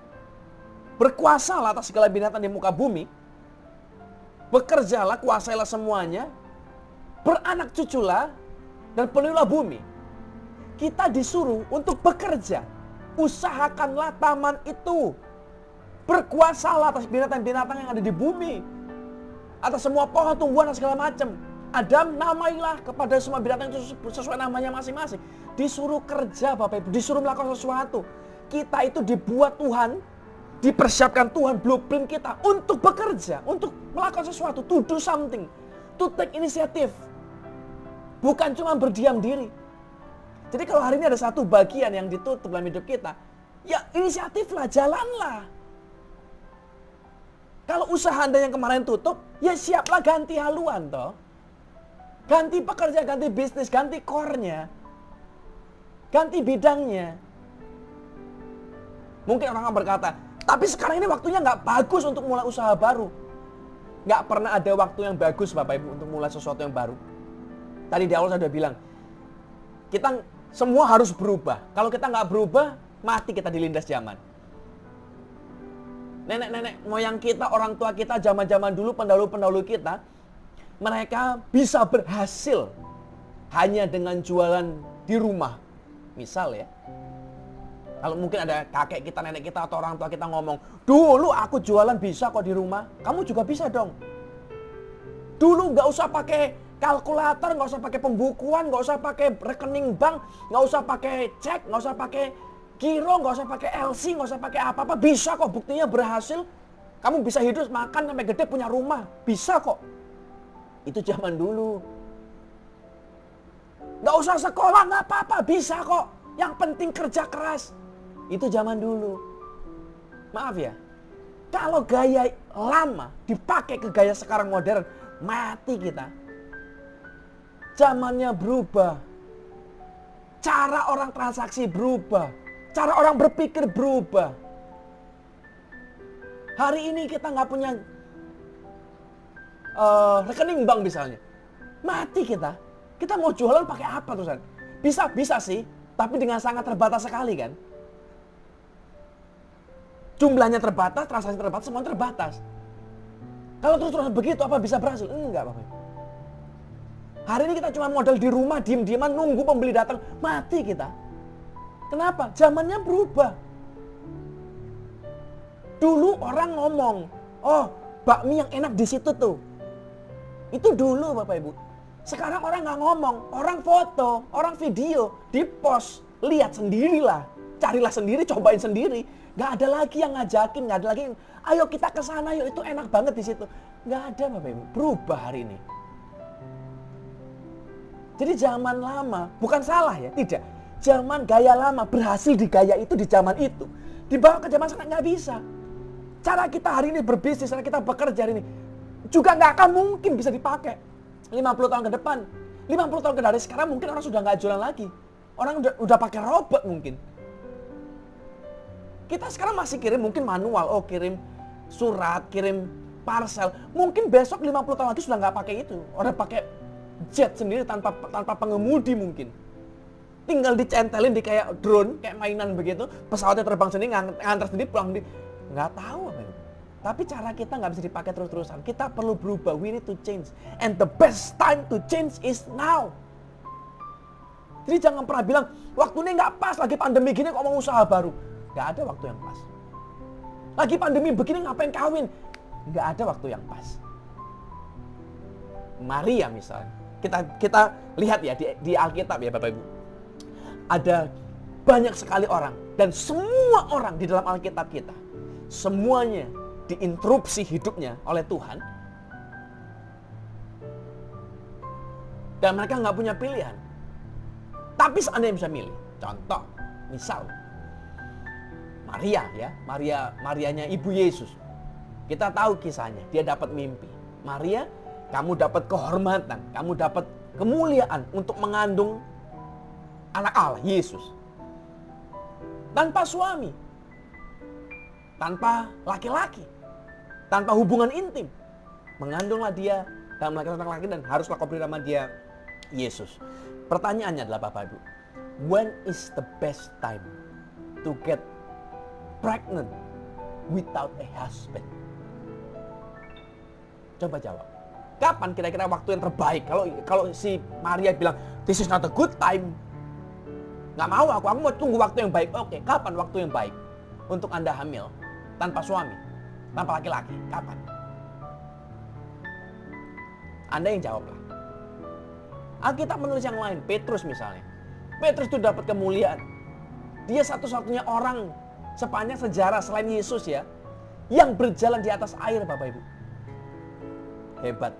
berkuasalah atas segala binatang di muka bumi, bekerjalah, kuasailah semuanya, beranak cuculah, dan penuhilah bumi. Kita disuruh untuk bekerja, usahakanlah taman itu, berkuasalah atas binatang-binatang yang ada di bumi, atas semua pohon, tumbuhan, dan segala macam. Adam, namailah kepada semua binatang itu sesuai namanya masing-masing. Disuruh kerja Bapak Ibu, disuruh melakukan sesuatu. Kita itu dibuat Tuhan, dipersiapkan Tuhan, blueprint kita untuk bekerja, untuk melakukan sesuatu, to do something, to take initiative. Bukan cuma berdiam diri. Jadi kalau hari ini ada satu bagian yang ditutup dalam hidup kita, ya inisiatiflah, jalanlah. Kalau usaha Anda yang kemarin tutup, ya siaplah ganti haluan toh. Ganti pekerja, ganti bisnis, ganti core-nya. Ganti bidangnya. Mungkin orang berkata, Tapi sekarang ini waktunya nggak bagus untuk mulai usaha baru. Nggak pernah ada waktu yang bagus Bapak Ibu untuk mulai sesuatu yang baru. Tadi di awal saya sudah bilang, kita semua harus berubah. Kalau kita nggak berubah, mati kita dilindas zaman. Nenek-nenek moyang kita, orang tua kita, zaman-zaman dulu, pendahulu-pendahulu kita, mereka bisa berhasil hanya dengan jualan di rumah. Misal ya, kalau mungkin ada kakek kita, nenek kita, atau orang tua kita ngomong, dulu aku jualan bisa kok di rumah, kamu juga bisa dong. Dulu nggak usah pakai kalkulator, nggak usah pakai pembukuan, nggak usah pakai rekening bank, nggak usah pakai cek, nggak usah pakai giro, nggak usah pakai LC, nggak usah pakai apa-apa, bisa kok, buktinya berhasil. Kamu bisa hidup, makan sampai gede, punya rumah, bisa kok. Itu zaman dulu. Nggak usah sekolah, nggak apa-apa, bisa kok. Yang penting kerja keras. Itu zaman dulu. Maaf ya, kalau gaya lama dipakai ke gaya sekarang modern, mati kita. Zamannya berubah. Cara orang transaksi berubah. Cara orang berpikir berubah. Hari ini kita nggak punya rekening bank misalnya. Mati kita. Kita mau jualan pakai apa terusan? Bisa sih, tapi dengan sangat terbatas sekali kan. Jumlahnya terbatas, transaksi terbatas, semua terbatas. Kalau terus-terusan begitu, apa bisa berhasil? Enggak, Bapak. Hari ini kita cuma modal di rumah, diem-dieman, nunggu pembeli datang. Mati kita. Kenapa? Zamannya berubah. Dulu orang ngomong, oh bakmi yang enak di situ tuh. Itu dulu Bapak Ibu. Sekarang orang nggak ngomong, orang foto, orang video, di post, lihat sendirilah. Carilah sendiri, cobain sendiri. Nggak ada lagi yang ngajakin, nggak ada lagi yang, ayo kita ke sana, yuk itu enak banget di situ. Nggak ada Bapak Ibu, berubah hari ini. Jadi zaman lama, bukan salah ya, tidak. Zaman gaya lama, berhasil di gaya itu di zaman itu. Dibawa ke zaman sekarang nggak bisa. Cara kita hari ini berbisnis, cara kita bekerja hari ini, juga nggak akan mungkin bisa dipakai 50 tahun ke depan. 50 tahun ke dari sekarang mungkin orang sudah nggak jualan lagi. Orang udah pakai robot mungkin. Kita sekarang masih kirim mungkin manual, oh kirim surat, kirim parcel. Mungkin besok 50 tahun lagi sudah nggak pakai itu. Orang pakai jet sendiri tanpa pengemudi mungkin. Tinggal dicentelin di kayak drone, kayak mainan begitu. Pesawatnya terbang sendiri, ngantar sendiri, pulang di. Nggak tahu apa itu. Tapi cara kita nggak bisa dipakai terus-terusan. Kita perlu berubah, we need to change. And the best time to change is now. Jadi jangan pernah bilang, waktu ini nggak pas, lagi pandemi gini kok mau usaha baru. Nggak ada waktu yang pas. Lagi pandemi begini ngapain kawin? Nggak ada waktu yang pas. Maria misalnya, kita lihat ya di Alkitab ya Bapak Ibu. Ada banyak sekali orang dan semua orang di dalam Alkitab kita, semuanya diinterupsi hidupnya oleh Tuhan. Dan mereka nggak punya pilihan. Tapi seandainya bisa milih, contoh, misal Maria ya, Marianya Ibu Yesus. Kita tahu kisahnya, dia dapat mimpi. Maria, kamu dapat kehormatan, kamu dapat kemuliaan untuk mengandung anak Allah, Yesus. Tanpa suami, tanpa laki-laki, tanpa hubungan intim. Mengandunglah dia dan melahirkan anak laki dan haruslah kau beri nama dia Yesus. Pertanyaannya adalah Bapak Ibu, when is the best time to get pregnant without a husband? Coba jawab. Kapan kira-kira waktu yang terbaik? Kalau si Maria bilang, this is not a good time. Nggak mau aku mau tunggu waktu yang baik. Oke, kapan waktu yang baik untuk Anda hamil tanpa suami, tanpa laki-laki? Kapan? Anda yang jawablah. Alkitab menulis yang lain, Petrus misalnya. Petrus itu dapat kemuliaan. Dia satu-satunya orang sepanjang sejarah selain Yesus ya, yang berjalan di atas air Bapak Ibu. Hebat.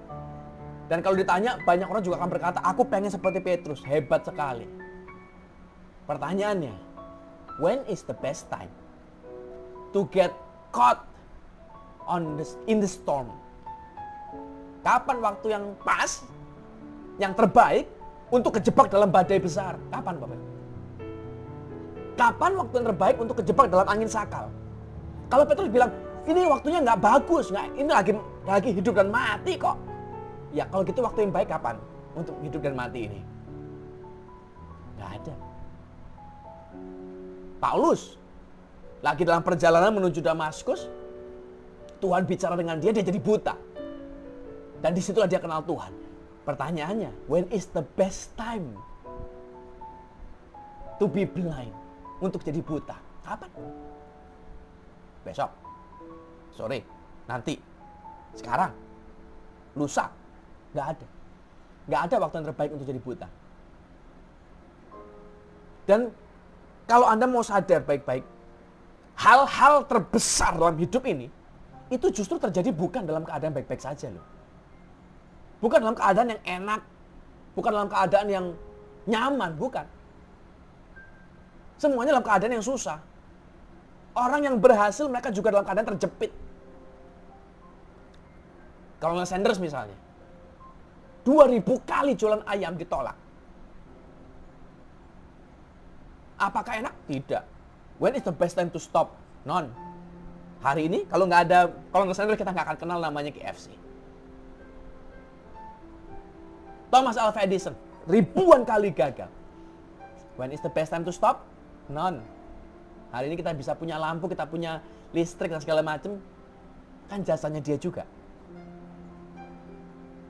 Dan kalau ditanya, banyak orang juga akan berkata, aku pengen seperti Petrus. Hebat sekali. Pertanyaannya, when is the best time to get caught in the storm? Kapan waktu yang pas, yang terbaik untuk kejebak dalam badai besar? Kapan Bapak? Kapan waktu yang terbaik untuk kejebak dalam angin sakal? Kalau Petrus bilang, ini waktunya nggak bagus, ini lagi hidup dan mati kok. Ya kalau gitu waktu yang baik kapan untuk hidup dan mati ini? Nggak ada. Paulus lagi dalam perjalanan menuju Damaskus, Tuhan bicara dengan dia jadi buta. Dan disitulah dia kenal Tuhan. Pertanyaannya, when is the best time to be blind? Untuk jadi buta. Kapan? Besok. Sore. Nanti. Sekarang. Lusa. Nggak ada. Nggak ada waktu yang terbaik untuk jadi buta. Dan kalau Anda mau sadar baik-baik, hal-hal terbesar dalam hidup ini, itu justru terjadi bukan dalam keadaan baik-baik saja loh. Bukan dalam keadaan yang enak. Bukan dalam keadaan yang nyaman. Bukan. Semuanya dalam keadaan yang susah. Orang yang berhasil mereka juga dalam keadaan terjepit. Colonel Sanders misalnya. 2000 kali jualan ayam ditolak. Apakah enak? Tidak. When is the best time to stop? None. Hari ini kalau nggak ada Colonel Sanders kita nggak akan kenal namanya KFC. Thomas Alva Edison, ribuan kali gagal. When is the best time to stop? None. Hari ini kita bisa punya lampu, kita punya listrik dan segala macam. Kan jasanya dia juga.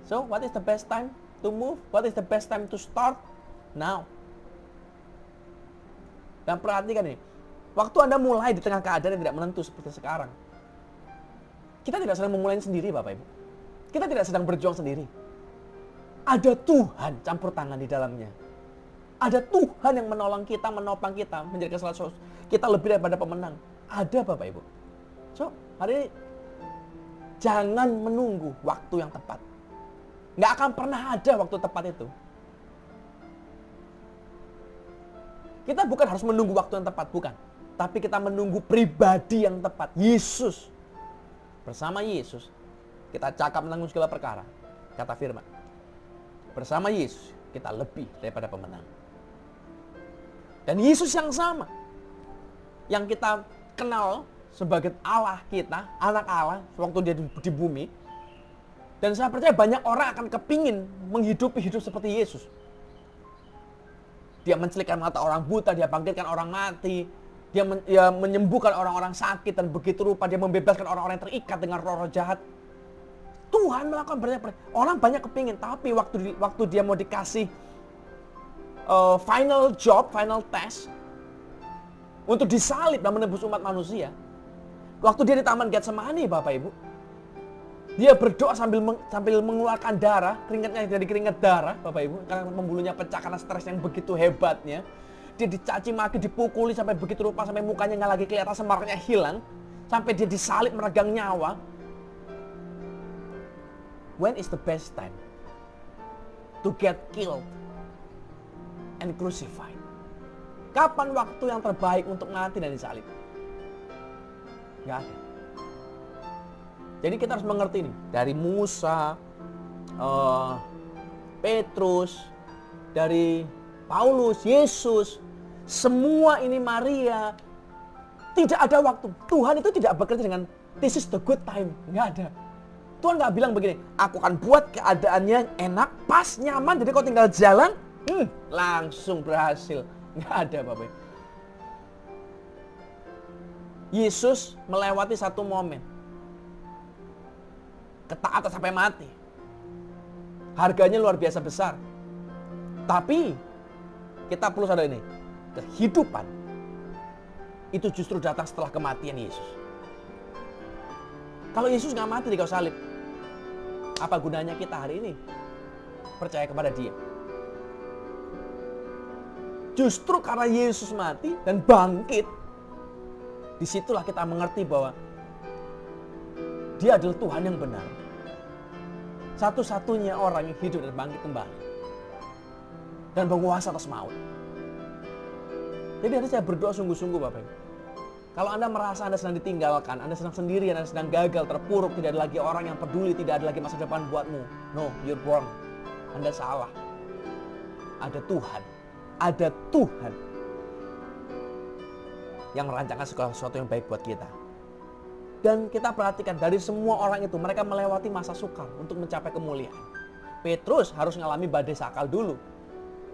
So, what is the best time to move? What is the best time to start? Now. Dan perhatikan ini. Waktu Anda mulai di tengah keadaan yang tidak menentu seperti sekarang. Kita tidak sedang memulai sendiri, Bapak Ibu. Kita tidak sedang berjuang sendiri. Ada Tuhan campur tangan di dalamnya. Ada Tuhan yang menolong kita, menopang kita, menjadikan kita lebih daripada pemenang. Ada Bapak Ibu. So, hari ini jangan menunggu waktu yang tepat. Nggak akan pernah ada waktu tepat itu. Kita bukan harus menunggu waktu yang tepat, bukan. Tapi kita menunggu pribadi yang tepat. Yesus. Bersama Yesus, kita cakap menanggung segala perkara. Kata firman. Bersama Yesus, kita lebih daripada pemenang. Dan Yesus yang sama, yang kita kenal sebagai Allah kita, anak Allah, waktu dia di bumi. Dan saya percaya banyak orang akan kepingin menghidupi hidup seperti Yesus. Dia mencelikkan mata orang buta, dia bangkitkan orang mati, dia menyembuhkan orang-orang sakit, dan begitu rupa dia membebaskan orang-orang yang terikat dengan roh-roh jahat. Tuhan melakukan banyak. Orang banyak kepingin, tapi waktu dia mau dikasih final job, final test untuk disalib dan menebus umat manusia. Waktu dia di Taman Getsemani, Bapak Ibu, dia berdoa sambil mengeluarkan darah, keringatnya jadi keringat darah, Bapak Ibu, karena pembuluhnya pecah karena stres yang begitu hebatnya. Dia dicaci maki, dipukuli sampai begitu rupa, sampai mukanya nggak lagi kelihatan, semarangnya hilang, sampai dia disalib meregang nyawa. When is the best time to get killed and crucified? Kapan waktu yang terbaik untuk mati dan disalib? Gak ada. Jadi kita harus mengerti nih, dari Musa, Petrus, dari Paulus, Yesus, semua ini Maria, tidak ada waktu. Tuhan itu tidak bekerja dengan this is the good time, nggak ada. Tuhan nggak bilang begini, aku akan buat keadaannya enak, pas, nyaman, jadi kau tinggal jalan, langsung berhasil. Nggak ada, Bapak. Yesus melewati satu momen. Ketaatan sampai mati. Harganya luar biasa besar. Tapi, kita perlu sadar ini, kehidupan itu justru datang setelah kematian Yesus. Kalau Yesus nggak mati di kayu salib, apa gunanya kita hari ini percaya kepada Dia? Justru karena Yesus mati dan bangkit, disitulah kita mengerti bahwa Dia adalah Tuhan yang benar. Satu-satunya orang yang hidup dan bangkit kembali. Dan berkuasa atas maut. Jadi harus saya berdoa sungguh-sungguh, Bapak Ibu. Kalau Anda merasa Anda sedang ditinggalkan, Anda sedang sendirian, Anda sedang gagal, terpuruk, tidak ada lagi orang yang peduli, tidak ada lagi masa depan buatmu. No, you're wrong. Anda salah. Ada Tuhan. Ada Tuhan yang merancangkan segala sesuatu yang baik buat kita. Dan kita perhatikan dari semua orang itu, mereka melewati masa sukar untuk mencapai kemuliaan. Petrus harus mengalami badai sakal dulu.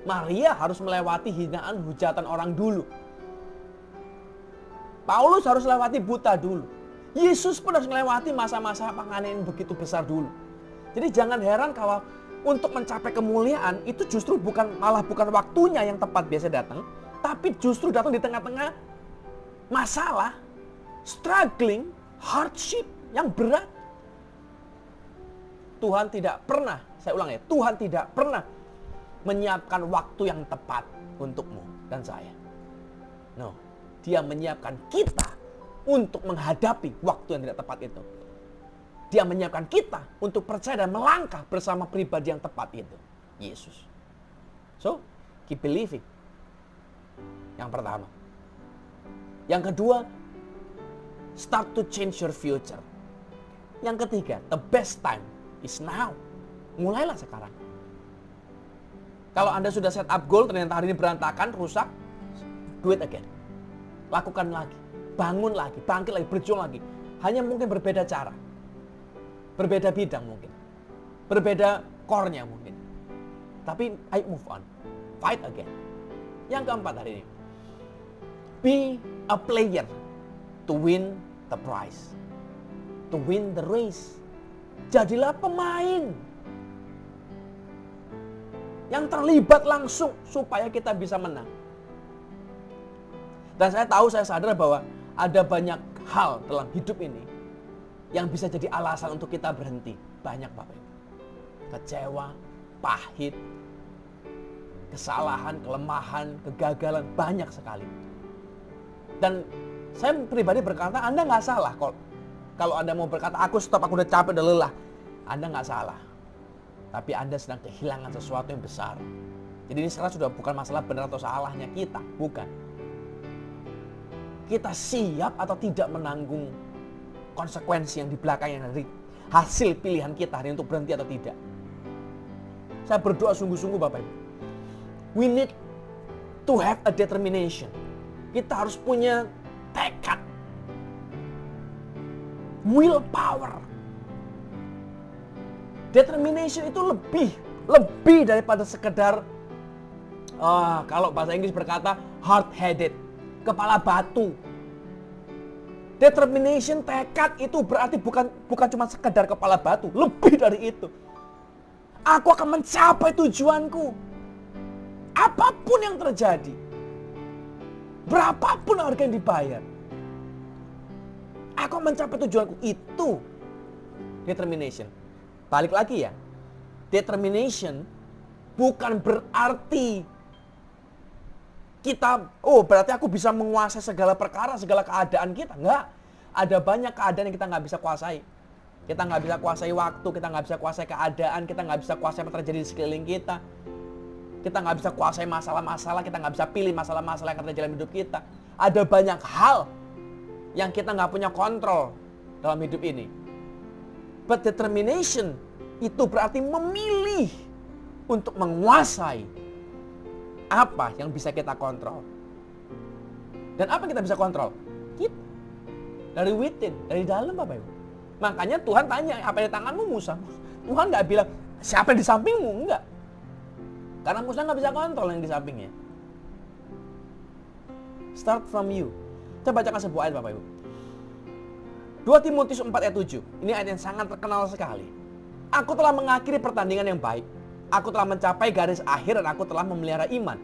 Maria harus melewati hinaan, hujatan orang dulu. Paulus harus melewati buta dulu. Yesus pun harus melewati masa-masa penganiayaan begitu besar dulu. Jadi jangan heran kalau untuk mencapai kemuliaan itu justru malah bukan waktunya yang tepat biasa datang, tapi justru datang di tengah-tengah masalah, struggling, hardship yang berat. Tuhan tidak pernah, saya ulang ya, Tuhan tidak pernah menyiapkan waktu yang tepat untukmu dan saya. No, Dia menyiapkan kita untuk menghadapi waktu yang tidak tepat itu. Dia menyiapkan kita untuk percaya dan melangkah bersama pribadi yang tepat itu, Yesus. So, keep believing. Yang pertama. Yang kedua, start to change your future. Yang ketiga, the best time is now. Mulailah sekarang. Kalau Anda sudah set up goal, ternyata hari ini berantakan, rusak, do it again. Lakukan lagi, bangun lagi, bangkit lagi, berjuang lagi. Hanya mungkin berbeda cara. Berbeda bidang mungkin. Berbeda core-nya mungkin. Tapi I move on. Fight again. Yang keempat hari ini. Be a player to win the prize. To win the race. Jadilah pemain yang terlibat langsung supaya kita bisa menang. Dan saya sadar bahwa ada banyak hal dalam hidup ini yang bisa jadi alasan untuk kita berhenti. Banyak Bapak Ibu. Kecewa, pahit, kesalahan, kelemahan, kegagalan, banyak sekali. Dan saya pribadi berkata, Anda nggak salah kok. Kalau Anda mau berkata, aku stop, aku udah capek, udah lelah. Anda nggak salah. Tapi Anda sedang kehilangan sesuatu yang besar. Jadi ini sekarang sudah bukan masalah benar atau salahnya kita. Bukan. Kita siap atau tidak menanggung konsekuensi yang di belakangnya dari hasil pilihan kita hari untuk berhenti atau tidak. Saya berdoa sungguh-sungguh Bapak Ibu. We need to have a determination. Kita harus punya tekad. Willpower. Determination itu lebih daripada sekedar kalau bahasa Inggris berkata hard-headed, kepala batu. Determination, tekad itu berarti bukan cuma sekedar kepala batu, lebih dari itu. Aku akan mencapai tujuanku. Apapun yang terjadi. Berapapun harga yang dibayar. Aku akan mencapai tujuanku. Itu determination. Balik lagi ya. Determination bukan berarti kita, berarti aku bisa menguasai segala perkara, segala keadaan kita. Enggak. Ada banyak keadaan yang kita nggak bisa kuasai. Kita nggak bisa kuasai waktu, kita nggak bisa kuasai keadaan, kita nggak bisa kuasai apa terjadi di sekeliling kita. Kita nggak bisa kuasai masalah-masalah, kita nggak bisa pilih masalah-masalah yang terjadi dalam hidup kita. Ada banyak hal yang kita nggak punya kontrol dalam hidup ini. But determination itu berarti memilih untuk menguasai apa yang bisa kita kontrol. Dan apa yang kita bisa kontrol? Kita. Dari within, dari dalam Bapak Ibu. Makanya Tuhan tanya, apa di tanganmu Musa? Tuhan nggak bilang, siapa yang di sampingmu? Enggak. Karena Musa nggak bisa kontrol yang di sampingnya. Start from you. Kita bacakan sebuah ayat Bapak Ibu. 2 Timotius 4 ayat 7. Ini ayat yang sangat terkenal sekali. Aku telah mengakhiri pertandingan yang baik. Aku telah mencapai garis akhir dan aku telah memelihara iman.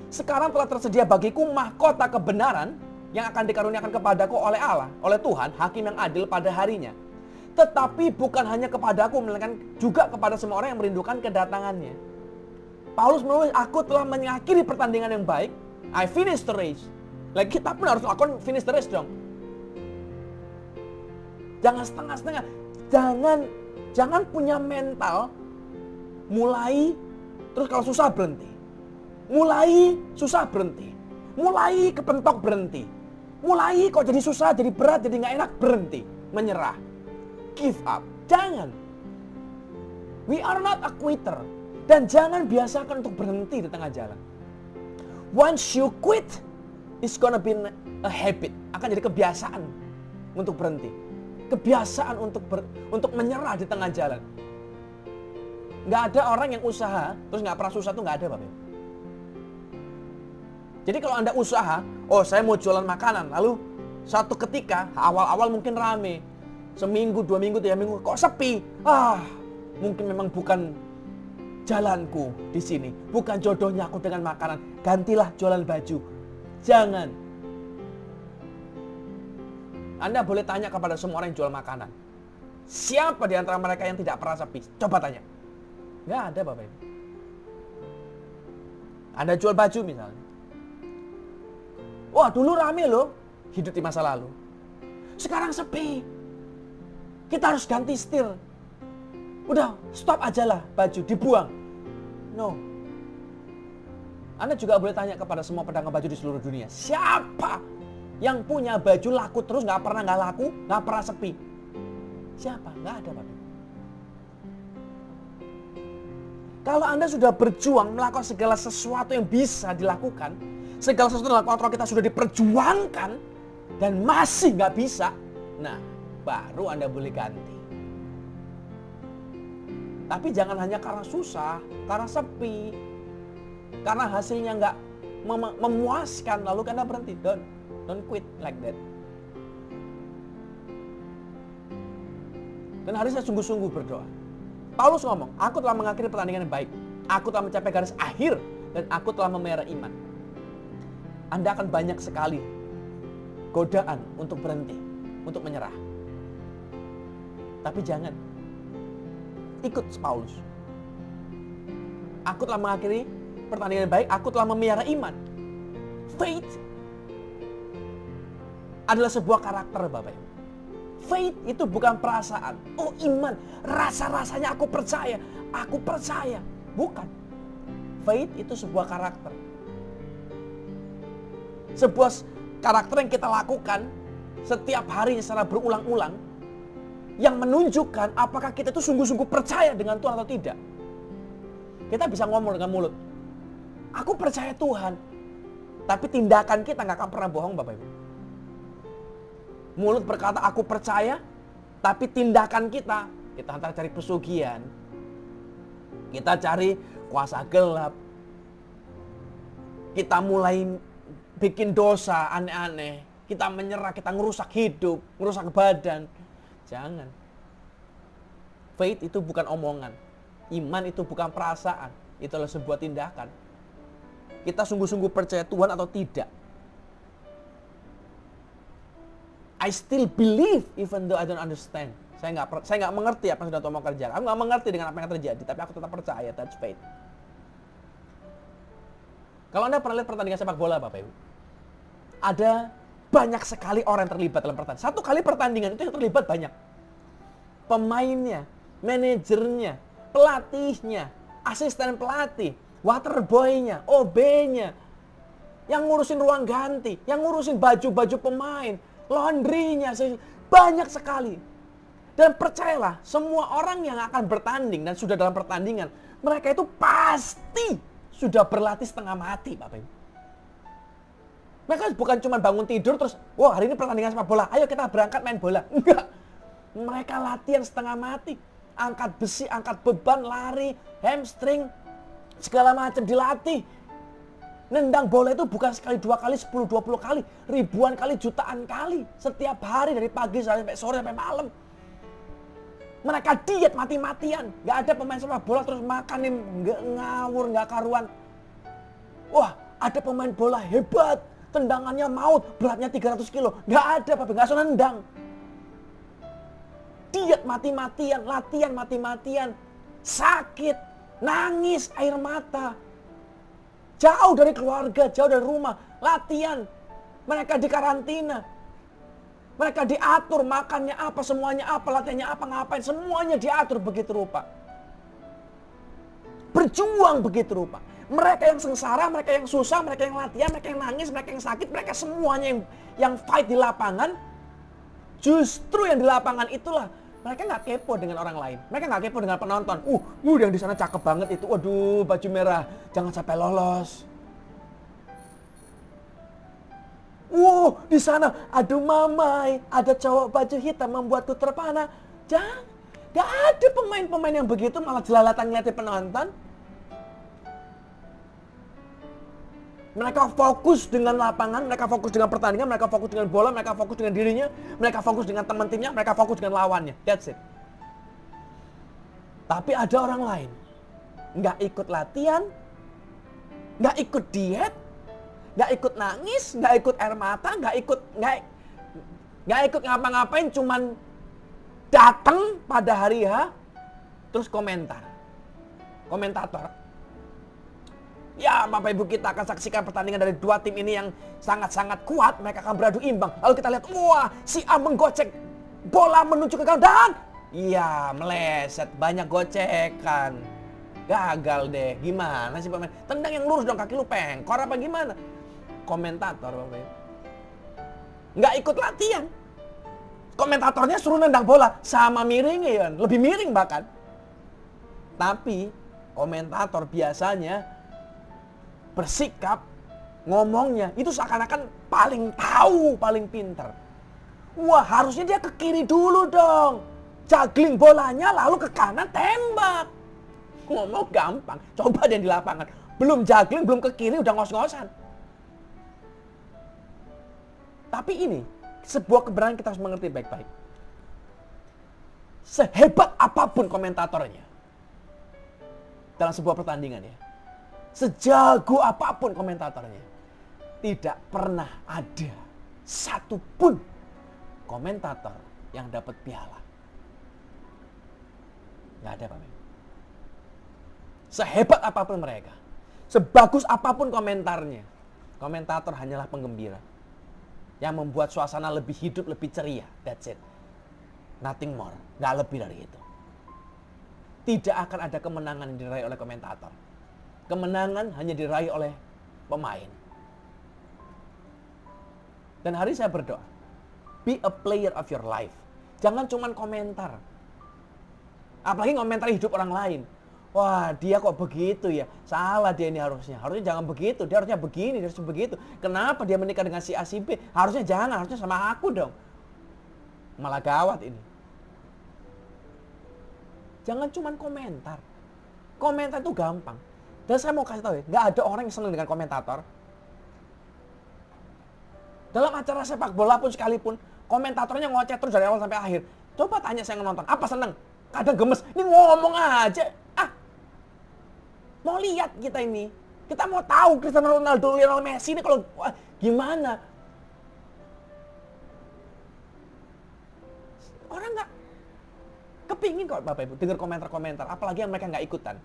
Sekarang telah tersedia bagiku mahkota kebenaran yang akan dikaruniakan kepadaku oleh Allah, oleh Tuhan, hakim yang adil pada harinya. Tetapi bukan hanya kepadaku, melainkan juga kepada semua orang yang merindukan kedatangannya. Paulus menulis, aku telah mengakhiri pertandingan yang baik. I finished the race. Lagi kita pun harus lakukan finish the race dong. Jangan setengah-setengah. Jangan punya mental mulai terus kalau susah berhenti. Mulai susah berhenti. Mulai kepentok berhenti. Mulai kok jadi susah, jadi berat, jadi nggak enak berhenti. Menyerah. Give up. Jangan. We are not a quitter. Dan jangan biasakan untuk berhenti di tengah jalan. Once you quit, it's gonna be a habit. Akan jadi kebiasaan untuk berhenti. kebiasaan untuk menyerah di tengah jalan. Nggak ada orang yang usaha terus nggak pernah susah, tuh nggak ada, Bapak Ibu. Jadi kalau Anda usaha, oh saya mau jualan makanan, lalu suatu ketika awal-awal mungkin rame, seminggu, 2 minggu, 3 minggu kok sepi. Mungkin memang bukan jalanku di sini, bukan jodohnya aku dengan makanan. Gantilah jualan baju. Jangan. Anda boleh tanya kepada semua orang yang jual makanan. Siapa di antara mereka yang tidak pernah sepi? Coba tanya. Nggak ada, Bapak Ibu. Anda jual baju misalnya. Wah, dulu rame loh hidup di masa lalu. Sekarang sepi. Kita harus ganti setir. Udah, stop aja lah baju, dibuang. No. Anda juga boleh tanya kepada semua pedagang baju di seluruh dunia. Siapa yang punya baju laku terus, nggak pernah nggak laku, nggak pernah sepi? Siapa? Nggak ada, Bapak. Kalau Anda sudah berjuang melakukan segala sesuatu yang bisa dilakukan, segala sesuatu yang dilakukan orang kita sudah diperjuangkan, dan masih nggak bisa, nah baru Anda boleh ganti. Tapi jangan hanya karena susah, karena sepi, karena hasilnya nggak memuaskan, lalu Anda berhenti. Don't quit like that. Dan hari saya sungguh-sungguh berdoa. Paulus ngomong, aku telah mengakhiri pertandingan yang baik. Aku telah mencapai garis akhir. Dan aku telah memelihara iman. Anda akan banyak sekali godaan untuk berhenti, untuk menyerah. Tapi jangan. Ikut Paulus. Aku telah mengakhiri pertandingan yang baik. Aku telah memelihara iman. Faith adalah sebuah karakter, Bapak Ibu. Faith itu bukan perasaan. Oh, iman, rasa-rasanya aku percaya. Bukan. Faith itu sebuah karakter. Sebuah karakter yang kita lakukan setiap hari secara berulang-ulang, yang menunjukkan apakah kita itu sungguh-sungguh percaya dengan Tuhan atau tidak. Kita bisa ngomong dengan mulut, aku percaya Tuhan, tapi tindakan kita nggak akan pernah bohong, Bapak Ibu. Mulut berkata aku percaya, tapi tindakan kita antara cari pesugihan, kita cari kuasa gelap, kita mulai bikin dosa aneh-aneh, kita menyerah, kita ngerusak hidup, ngerusak badan. Jangan. Faith itu bukan omongan, iman itu bukan perasaan, itu adalah sebuah tindakan. Kita sungguh-sungguh percaya Tuhan atau tidak. I still believe even though I don't understand. Saya nggak mengerti apa yang sudah Tuhan mau kerjakan. Aku nggak mengerti dengan apa yang terjadi, tapi aku tetap percaya. That's faith. Kalau Anda pernah lihat pertandingan sepak bola, Bapak Ibu, ada banyak sekali orang yang terlibat dalam pertandingan. Satu kali pertandingan itu yang terlibat banyak. Pemainnya, manajernya, pelatihnya, asisten pelatih, waterboy-nya, OB-nya, yang ngurusin ruang ganti, yang ngurusin baju-baju pemain, laundry-nya, banyak sekali. Dan percayalah, semua orang yang akan bertanding dan sudah dalam pertandingan, mereka itu pasti sudah berlatih setengah mati, Bapak Ibu. Mereka bukan cuma bangun tidur terus, wah hari ini pertandingan sepak bola, ayo kita berangkat main bola. Enggak. Mereka latihan setengah mati. Angkat besi, angkat beban, lari, hamstring, segala macam dilatih. Nendang bola itu bukan sekali, 2 kali, 10, 20 kali, ribuan kali, jutaan kali. Setiap hari dari pagi sampai sore sampai malam. Mereka diet mati-matian. Gak ada pemain sepak bola terus makanin ngawur, gak karuan. Wah, ada pemain bola hebat, tendangannya maut, beratnya 300 kilo. Gak ada, Bapak, gak usah nendang. Diet mati-matian, latihan mati-matian, sakit, nangis, air mata. Jauh dari keluarga, jauh dari rumah, latihan. Mereka dikarantina. Mereka diatur makannya apa, semuanya apa, latihannya apa, ngapain. Semuanya diatur begitu rupa. Berjuang begitu rupa. Mereka yang sengsara, mereka yang susah, mereka yang latihan, mereka yang nangis, mereka yang sakit, mereka semuanya yang fight di lapangan. Justru yang di lapangan itulah mereka nggak kepo dengan orang lain. Mereka nggak kepo dengan penonton. Yang di sana cakep banget itu. Waduh, baju merah. Jangan sampai lolos. Di sana, aduh mamai, ada cowok baju hitam membuatku terpana. Jangan, gak ada pemain-pemain yang begitu malah jelalatan ngeliatin penonton. Mereka fokus dengan lapangan, mereka fokus dengan pertandingan, mereka fokus dengan bola, mereka fokus dengan dirinya, mereka fokus dengan teman timnya, mereka fokus dengan lawannya. That's it. Tapi ada orang lain, nggak ikut latihan, nggak ikut diet, nggak ikut nangis, nggak ikut air mata, nggak ikut ngapa-ngapain, cuman datang pada hari H, terus komentator. Ya, Bapak Ibu, kita akan saksikan pertandingan dari dua tim ini yang sangat-sangat kuat. Mereka akan beradu imbang. Lalu kita lihat, wah, si A menggocek bola menuju ke gawang dan iya, meleset, banyak gocekan. Gagal deh. Gimana sih pemain? Tendang yang lurus dong, kaki lu pengkor apa gimana? Komentator, Bapak Ibu, nggak ikut latihan. Komentatornya suruh nendang bola sama miringnya, ya, lebih miring bahkan. Tapi komentator biasanya bersikap, ngomongnya itu seakan-akan paling tahu, paling pintar. Wah, harusnya dia ke kiri dulu dong. Juggling bolanya lalu ke kanan tembak. Ngomong gampang, coba dia di lapangan. Belum juggling, belum ke kiri udah ngos-ngosan. Tapi ini sebuah kebenaran kita harus mengerti baik-baik. Sehebat apapun komentatornya dalam sebuah pertandingan, ya, sejago apapun komentatornya, tidak pernah ada satupun komentator yang dapat piala. Nggak ada, Pak. Sehebat apapun mereka, sebagus apapun komentarnya, komentator hanyalah penggembira yang membuat suasana lebih hidup, lebih ceria. That's it. Nothing more. Nggak lebih dari itu. Tidak akan ada kemenangan yang diraih oleh komentator. Kemenangan hanya diraih oleh pemain. Dan hari saya berdoa, be a player of your life. Jangan cuma komentar. Apalagi komentar hidup orang lain. Wah, dia kok begitu ya? Salah dia ini harusnya. Harusnya jangan begitu. Dia harusnya begini, dia harusnya begitu. Kenapa dia menikah dengan si A, si B? Harusnya jangan, harusnya sama aku dong. Malah gawat ini. Jangan cuma komentar. Komentar itu gampang. Dan saya mau kasih tahu ya, nggak ada orang yang senang dengan komentator. Dalam acara sepak bola pun sekalipun, komentatornya ngoceh terus dari awal sampai akhir. Coba tanya saya nonton, apa seneng? Kadang gemes, ini ngomong aja. Mau lihat kita ini. Kita mau tahu Cristiano Ronaldo, Lionel Messi ini kalau gimana. Orang nggak kepingin kok Bapak Ibu dengar komentar-komentar, apalagi yang mereka nggak ikutan.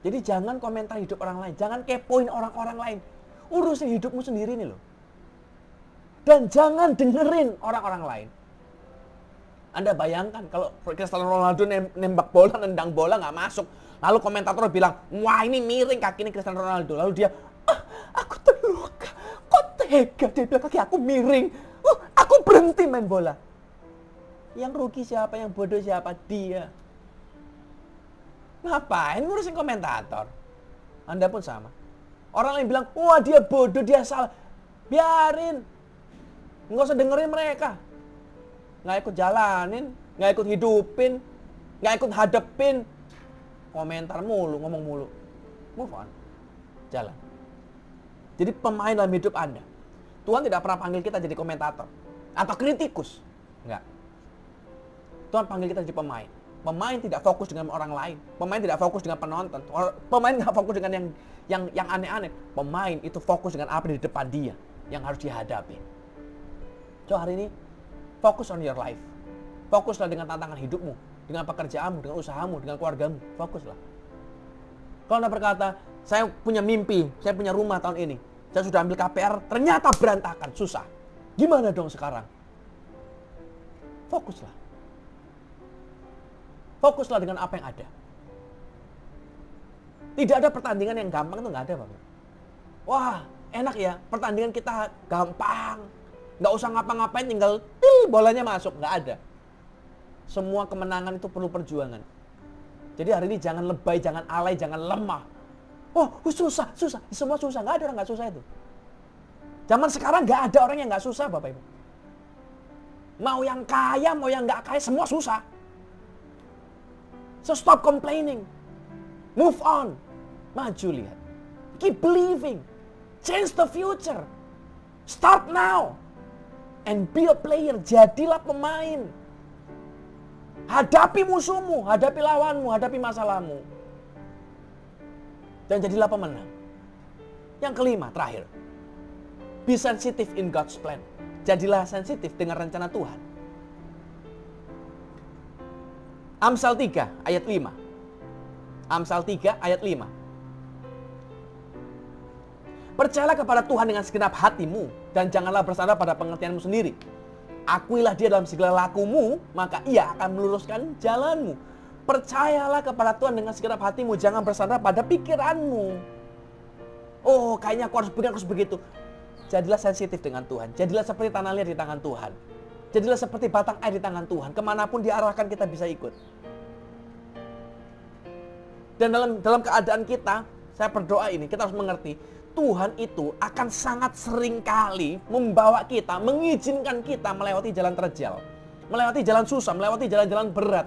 Jadi jangan komentar hidup orang lain, jangan kepoin orang-orang lain. Urusin hidupmu sendiri nih loh. Dan jangan dengerin orang-orang lain. Anda bayangkan kalau Cristiano Ronaldo nembak bola, nendang bola nggak masuk. Lalu komentator bilang, wah ini miring kaki ini Cristiano Ronaldo. Lalu dia, aku terluka. Kok tega dia bilang kaki aku miring. Aku berhenti main bola. Yang rugi siapa, yang bodoh siapa? Dia. Ngapain ngurusin komentator? Anda pun sama. Orang lain bilang, wah dia bodoh, dia salah. Biarin. Nggak usah dengerin mereka. Nggak ikut jalanin, nggak ikut hidupin, nggak ikut hadepin. Komentar mulu, ngomong mulu. Move on. Jalan. Jadi pemain dalam hidup Anda. Tuhan tidak pernah panggil kita jadi komentator. Atau kritikus. Enggak. Tuhan panggil kita jadi pemain. Pemain tidak fokus dengan orang lain. Pemain tidak fokus dengan penonton. Pemain tidak fokus dengan yang aneh-aneh. Pemain itu fokus dengan apa di depan dia yang harus dihadapi. So hari ini fokus on your life. Fokuslah dengan tantangan hidupmu, dengan pekerjaanmu, dengan usahamu, dengan keluargamu. Fokuslah. Kalau Anda berkata, saya punya mimpi, saya punya rumah tahun ini. Saya sudah ambil KPR, ternyata berantakan, susah. Gimana dong sekarang? Fokuslah. Fokuslah dengan apa yang ada. Tidak ada pertandingan yang gampang, itu nggak ada, Bapak. Wah, enak ya, pertandingan kita gampang. Nggak usah ngapa-ngapain, tinggal bolanya masuk. Nggak ada. Semua kemenangan itu perlu perjuangan. Jadi hari ini jangan lebay, jangan alay, jangan lemah. Oh, susah. Semua susah. Nggak ada orang nggak susah itu. Zaman sekarang nggak ada orang yang nggak susah, Bapak Ibu. Mau yang kaya, mau yang nggak kaya, semua susah. So stop complaining. Move on. Maju lihat. Keep believing. Change the future. Start now. And be a player. Jadilah pemain. Hadapi musuhmu, hadapi lawanmu, hadapi masalahmu. Dan jadilah pemenang. Yang kelima, terakhir. Be sensitive in God's plan. Jadilah sensitif dengan rencana Tuhan. Amsal 3 ayat 5. Amsal 3 ayat 5. Percayalah kepada Tuhan dengan segenap hatimu dan janganlah bersandar pada pengertianmu sendiri. Akuilah Dia dalam segala lakumu, maka Ia akan meluruskan jalanmu. Percayalah kepada Tuhan dengan segenap hatimu, jangan bersandar pada pikiranmu. Oh, kayaknya aku harus begitu. Jadilah sensitif dengan Tuhan. Jadilah seperti tanah liat di tangan Tuhan. Jadilah seperti batang air di tangan Tuhan. Kemanapun diarahkan kita bisa ikut. Dan dalam keadaan kita, saya berdoa ini, kita harus mengerti, Tuhan itu akan sangat sering kali membawa kita, mengizinkan kita melewati jalan terjal. Melewati jalan susah, melewati jalan-jalan berat.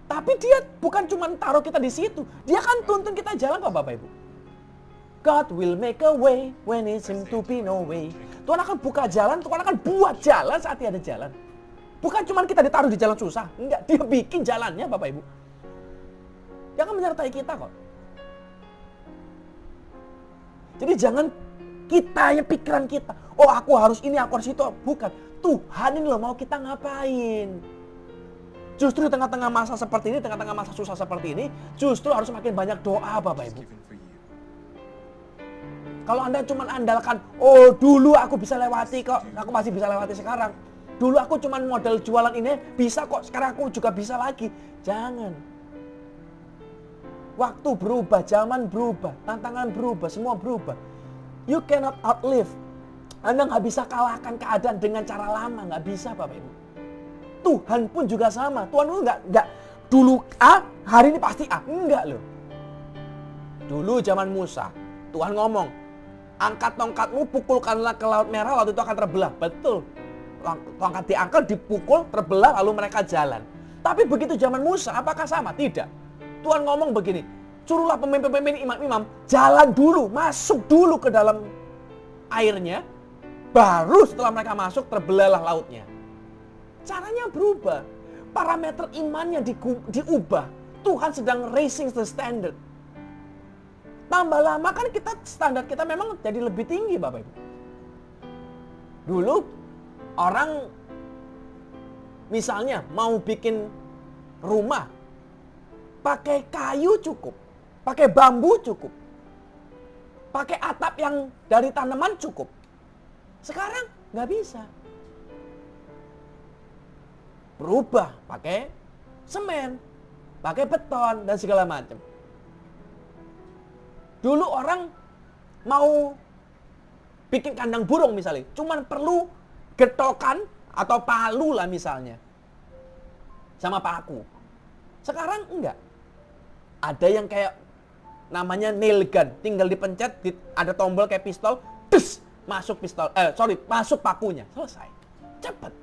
Tapi Dia bukan cuma taruh kita di situ. Dia akan tuntun kita jalan kok Bapak Ibu. God will make a way when it seems to be no way. Tuhan akan buka jalan, Tuhan akan buat jalan saat ada jalan. Bukan cuma kita ditaruh di jalan susah. Enggak, Dia bikin jalannya Bapak Ibu. Dia akan menyertai kita kok. Jadi jangan kita yang pikiran kita. Oh aku harus ini, aku harus itu. Bukan. Tuhan ini loh mau kita ngapain. Justru di tengah-tengah masa seperti ini, tengah-tengah masa susah seperti ini, justru harus makin banyak doa Bapak Ibu. Kalau Anda cuma andalkan, oh dulu aku bisa lewati kok, aku masih bisa lewati sekarang. Dulu aku cuma modal jualan ini, bisa kok, sekarang aku juga bisa lagi. Jangan. Waktu berubah, zaman berubah, tantangan berubah, semua berubah. You cannot outlive. Anda nggak bisa kalahkan keadaan dengan cara lama, nggak bisa Bapak Ibu. Tuhan pun juga sama. Tuhan itu nggak dulu A, hari ini pasti A. Enggak loh. Dulu zaman Musa, Tuhan ngomong, angkat tongkatmu, pukulkanlah ke Laut Merah, laut itu akan terbelah. Betul. Tongkat diangkat, dipukul, terbelah, lalu mereka jalan. Tapi begitu zaman Musa, apakah sama? Tidak. Tuhan ngomong begini, suruhlah pemimpin-pemimpin, imam-imam, jalan dulu, masuk dulu ke dalam airnya, baru setelah mereka masuk, terbelahlah lautnya. Caranya berubah. Parameter imannya diubah. Tuhan sedang raising the standard. Tambah lama kan standar kita memang jadi lebih tinggi Bapak Ibu. Dulu orang misalnya mau bikin rumah, pakai kayu cukup, pakai bambu cukup, pakai atap yang dari tanaman cukup. Sekarang nggak bisa. Berubah, pakai semen, pakai beton, dan segala macam. Dulu orang mau bikin kandang burung misalnya, cuman perlu getokan atau palu lah misalnya, sama paku. Sekarang enggak. Ada yang kayak namanya nail gun, tinggal dipencet, ada tombol kayak pistol, masuk masuk pakunya, selesai, cepat.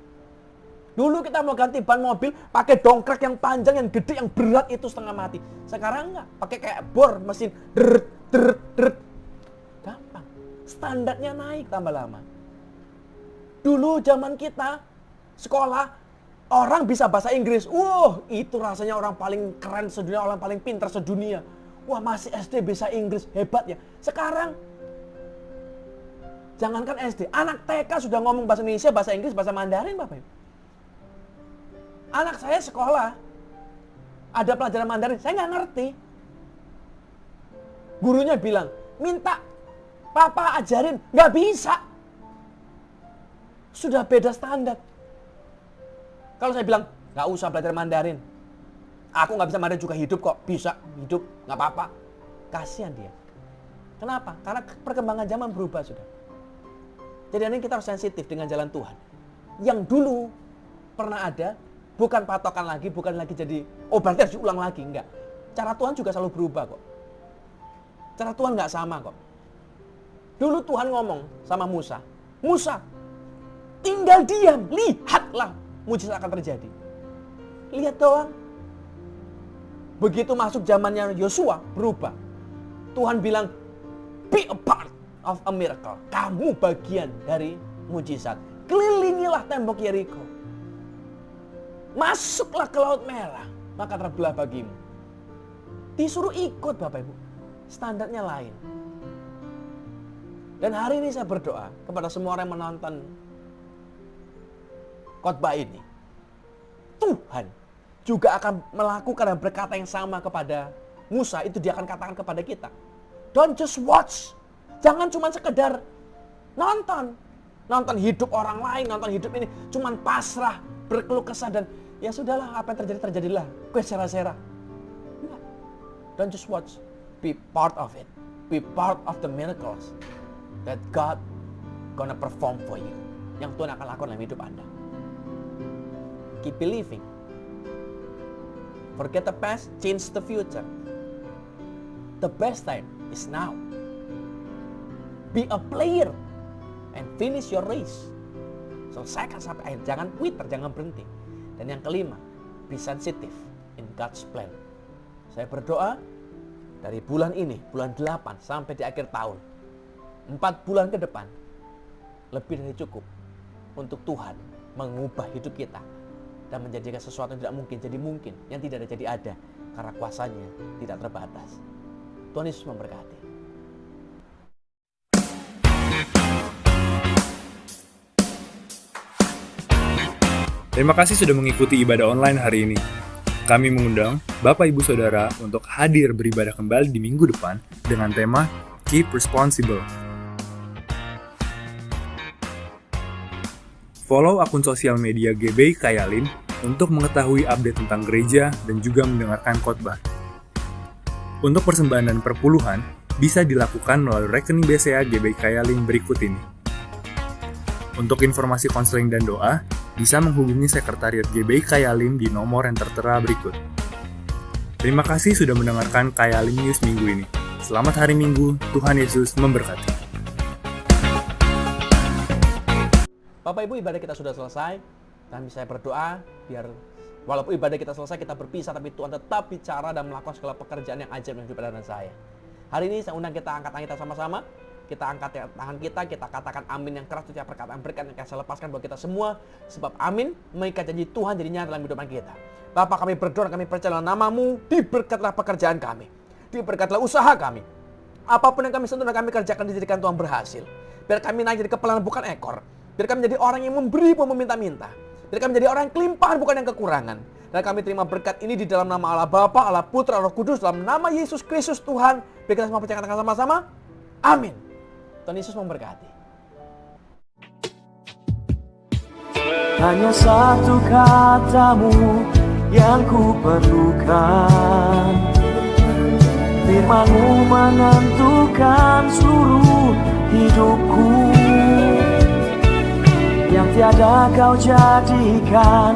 Dulu kita mau ganti ban mobil, pakai dongkrak yang panjang, yang gede, yang berat itu setengah mati. Sekarang enggak, pakai kayak bor, mesin, deret. Gampang. Standarnya naik tambah lama. Dulu zaman kita, sekolah, orang bisa bahasa Inggris. Wah, itu rasanya orang paling keren sedunia, orang paling pintar sedunia. Wah, masih SD bisa Inggris, hebat ya. Sekarang, jangankan SD, anak TK sudah ngomong bahasa Indonesia, bahasa Inggris, bahasa Mandarin, Bapak Ibu. Anak saya sekolah, ada pelajaran Mandarin, saya nggak ngerti. Gurunya bilang, minta papa ajarin, nggak bisa. Sudah beda standar. Kalau saya bilang, nggak usah belajar Mandarin. Aku nggak bisa Mandarin juga hidup kok, bisa hidup, nggak apa-apa. Kasihan dia. Kenapa? Karena perkembangan zaman berubah sudah. Jadi ini kita harus sensitif dengan jalan Tuhan. Yang dulu pernah ada, bukan patokan lagi, bukan lagi jadi, oh berarti harus diulang lagi, enggak. Cara Tuhan juga selalu berubah kok. Cara Tuhan nggak sama kok. Dulu Tuhan ngomong sama Musa, Musa, tinggal diam, lihatlah mujizat akan terjadi. Lihat doang. Begitu masuk zamannya Yosua, berubah. Tuhan bilang, be a part of a miracle. Kamu bagian dari mujizat. Kelilingilah tembok Yeriko. Masuklah ke Laut Merah, maka terbelah bagimu. Disuruh ikut Bapak Ibu. Standarnya lain. Dan hari ini saya berdoa kepada semua orang yang menonton khotbah ini. Tuhan juga akan melakukan dan berkata yang sama kepada Musa. Itu dia akan katakan kepada kita. Don't just watch. Jangan cuma sekedar nonton. Nonton hidup orang lain, nonton hidup ini. Cuman pasrah, berkeluh kesah dan ya sudahlah, apa yang terjadi, terjadilah. Gue sera-sera. Enggak. Don't just watch. Be part of it. Be part of the miracles that God gonna perform for you. Yang Tuhan akan lakukan dalam hidup Anda. Keep believing. Forget the past, change the future. The best time is now. Be a player and finish your race. Selesaikan sampai akhir. Jangan quit, jangan berhenti. Dan yang kelima, be sensitive in God's plan. Saya berdoa dari bulan ini, bulan 8 sampai di akhir tahun, 4 bulan ke depan, lebih dari cukup untuk Tuhan mengubah hidup kita dan menjadikan sesuatu yang tidak mungkin jadi mungkin, yang tidak ada jadi ada, karena kuasanya tidak terbatas. Tuhan Yesus memberkati. Terima kasih sudah mengikuti ibadah online hari ini. Kami mengundang Bapak Ibu Saudara untuk hadir beribadah kembali di minggu depan dengan tema Keep Responsible. Follow akun sosial media GBI Kayalin untuk mengetahui update tentang gereja dan juga mendengarkan khotbah. Untuk persembahan dan perpuluhan bisa dilakukan melalui rekening BCA GBI Kayalin berikut ini. Untuk informasi konseling dan doa, bisa menghubungi Sekretariat GBI Kayalin di nomor yang tertera berikut. Terima kasih sudah mendengarkan Kayalin News minggu ini. Selamat hari Minggu, Tuhan Yesus memberkati. Bapak Ibu, ibadah kita sudah selesai. Dan saya berdoa biar walaupun ibadah kita selesai, kita berpisah, tapi Tuhan tetap bicara dan melakukan segala pekerjaan yang ajaib dalam hidup Anda dan saya. Hari ini saya undang kita angkat tangan kita sama-sama. Kita angkat tangan kita katakan amin yang keras setiap perkataan berkat yang saya lepaskan buat kita semua. Sebab amin mengikat janji Tuhan jadi nyata dalam hidup kita. Bapak, kami berdoa, kami percaya dalam nama-Mu, diberkatlah pekerjaan kami. Diberkatlah usaha kami. Apapun yang kami sentuh dan kami kerjakan, dijadikan Tuhan berhasil. Biar kami naik jadi kepala bukan ekor. Biar kami menjadi orang yang memberi pun meminta-minta. Biar kami menjadi orang yang kelimpahan bukan yang kekurangan. Dan kami terima berkat ini di dalam nama Allah Bapa, Allah Putra, Roh Kudus, dalam nama Yesus Kristus Tuhan. Biar kita semua percaya katakan sama-sama. Amin. Tuhan Yesus memberkati. Hanya satu katamu yang ku perlukan. Firman-Mu menentukan seluruh hidupku. Yang tiada Kau jadikan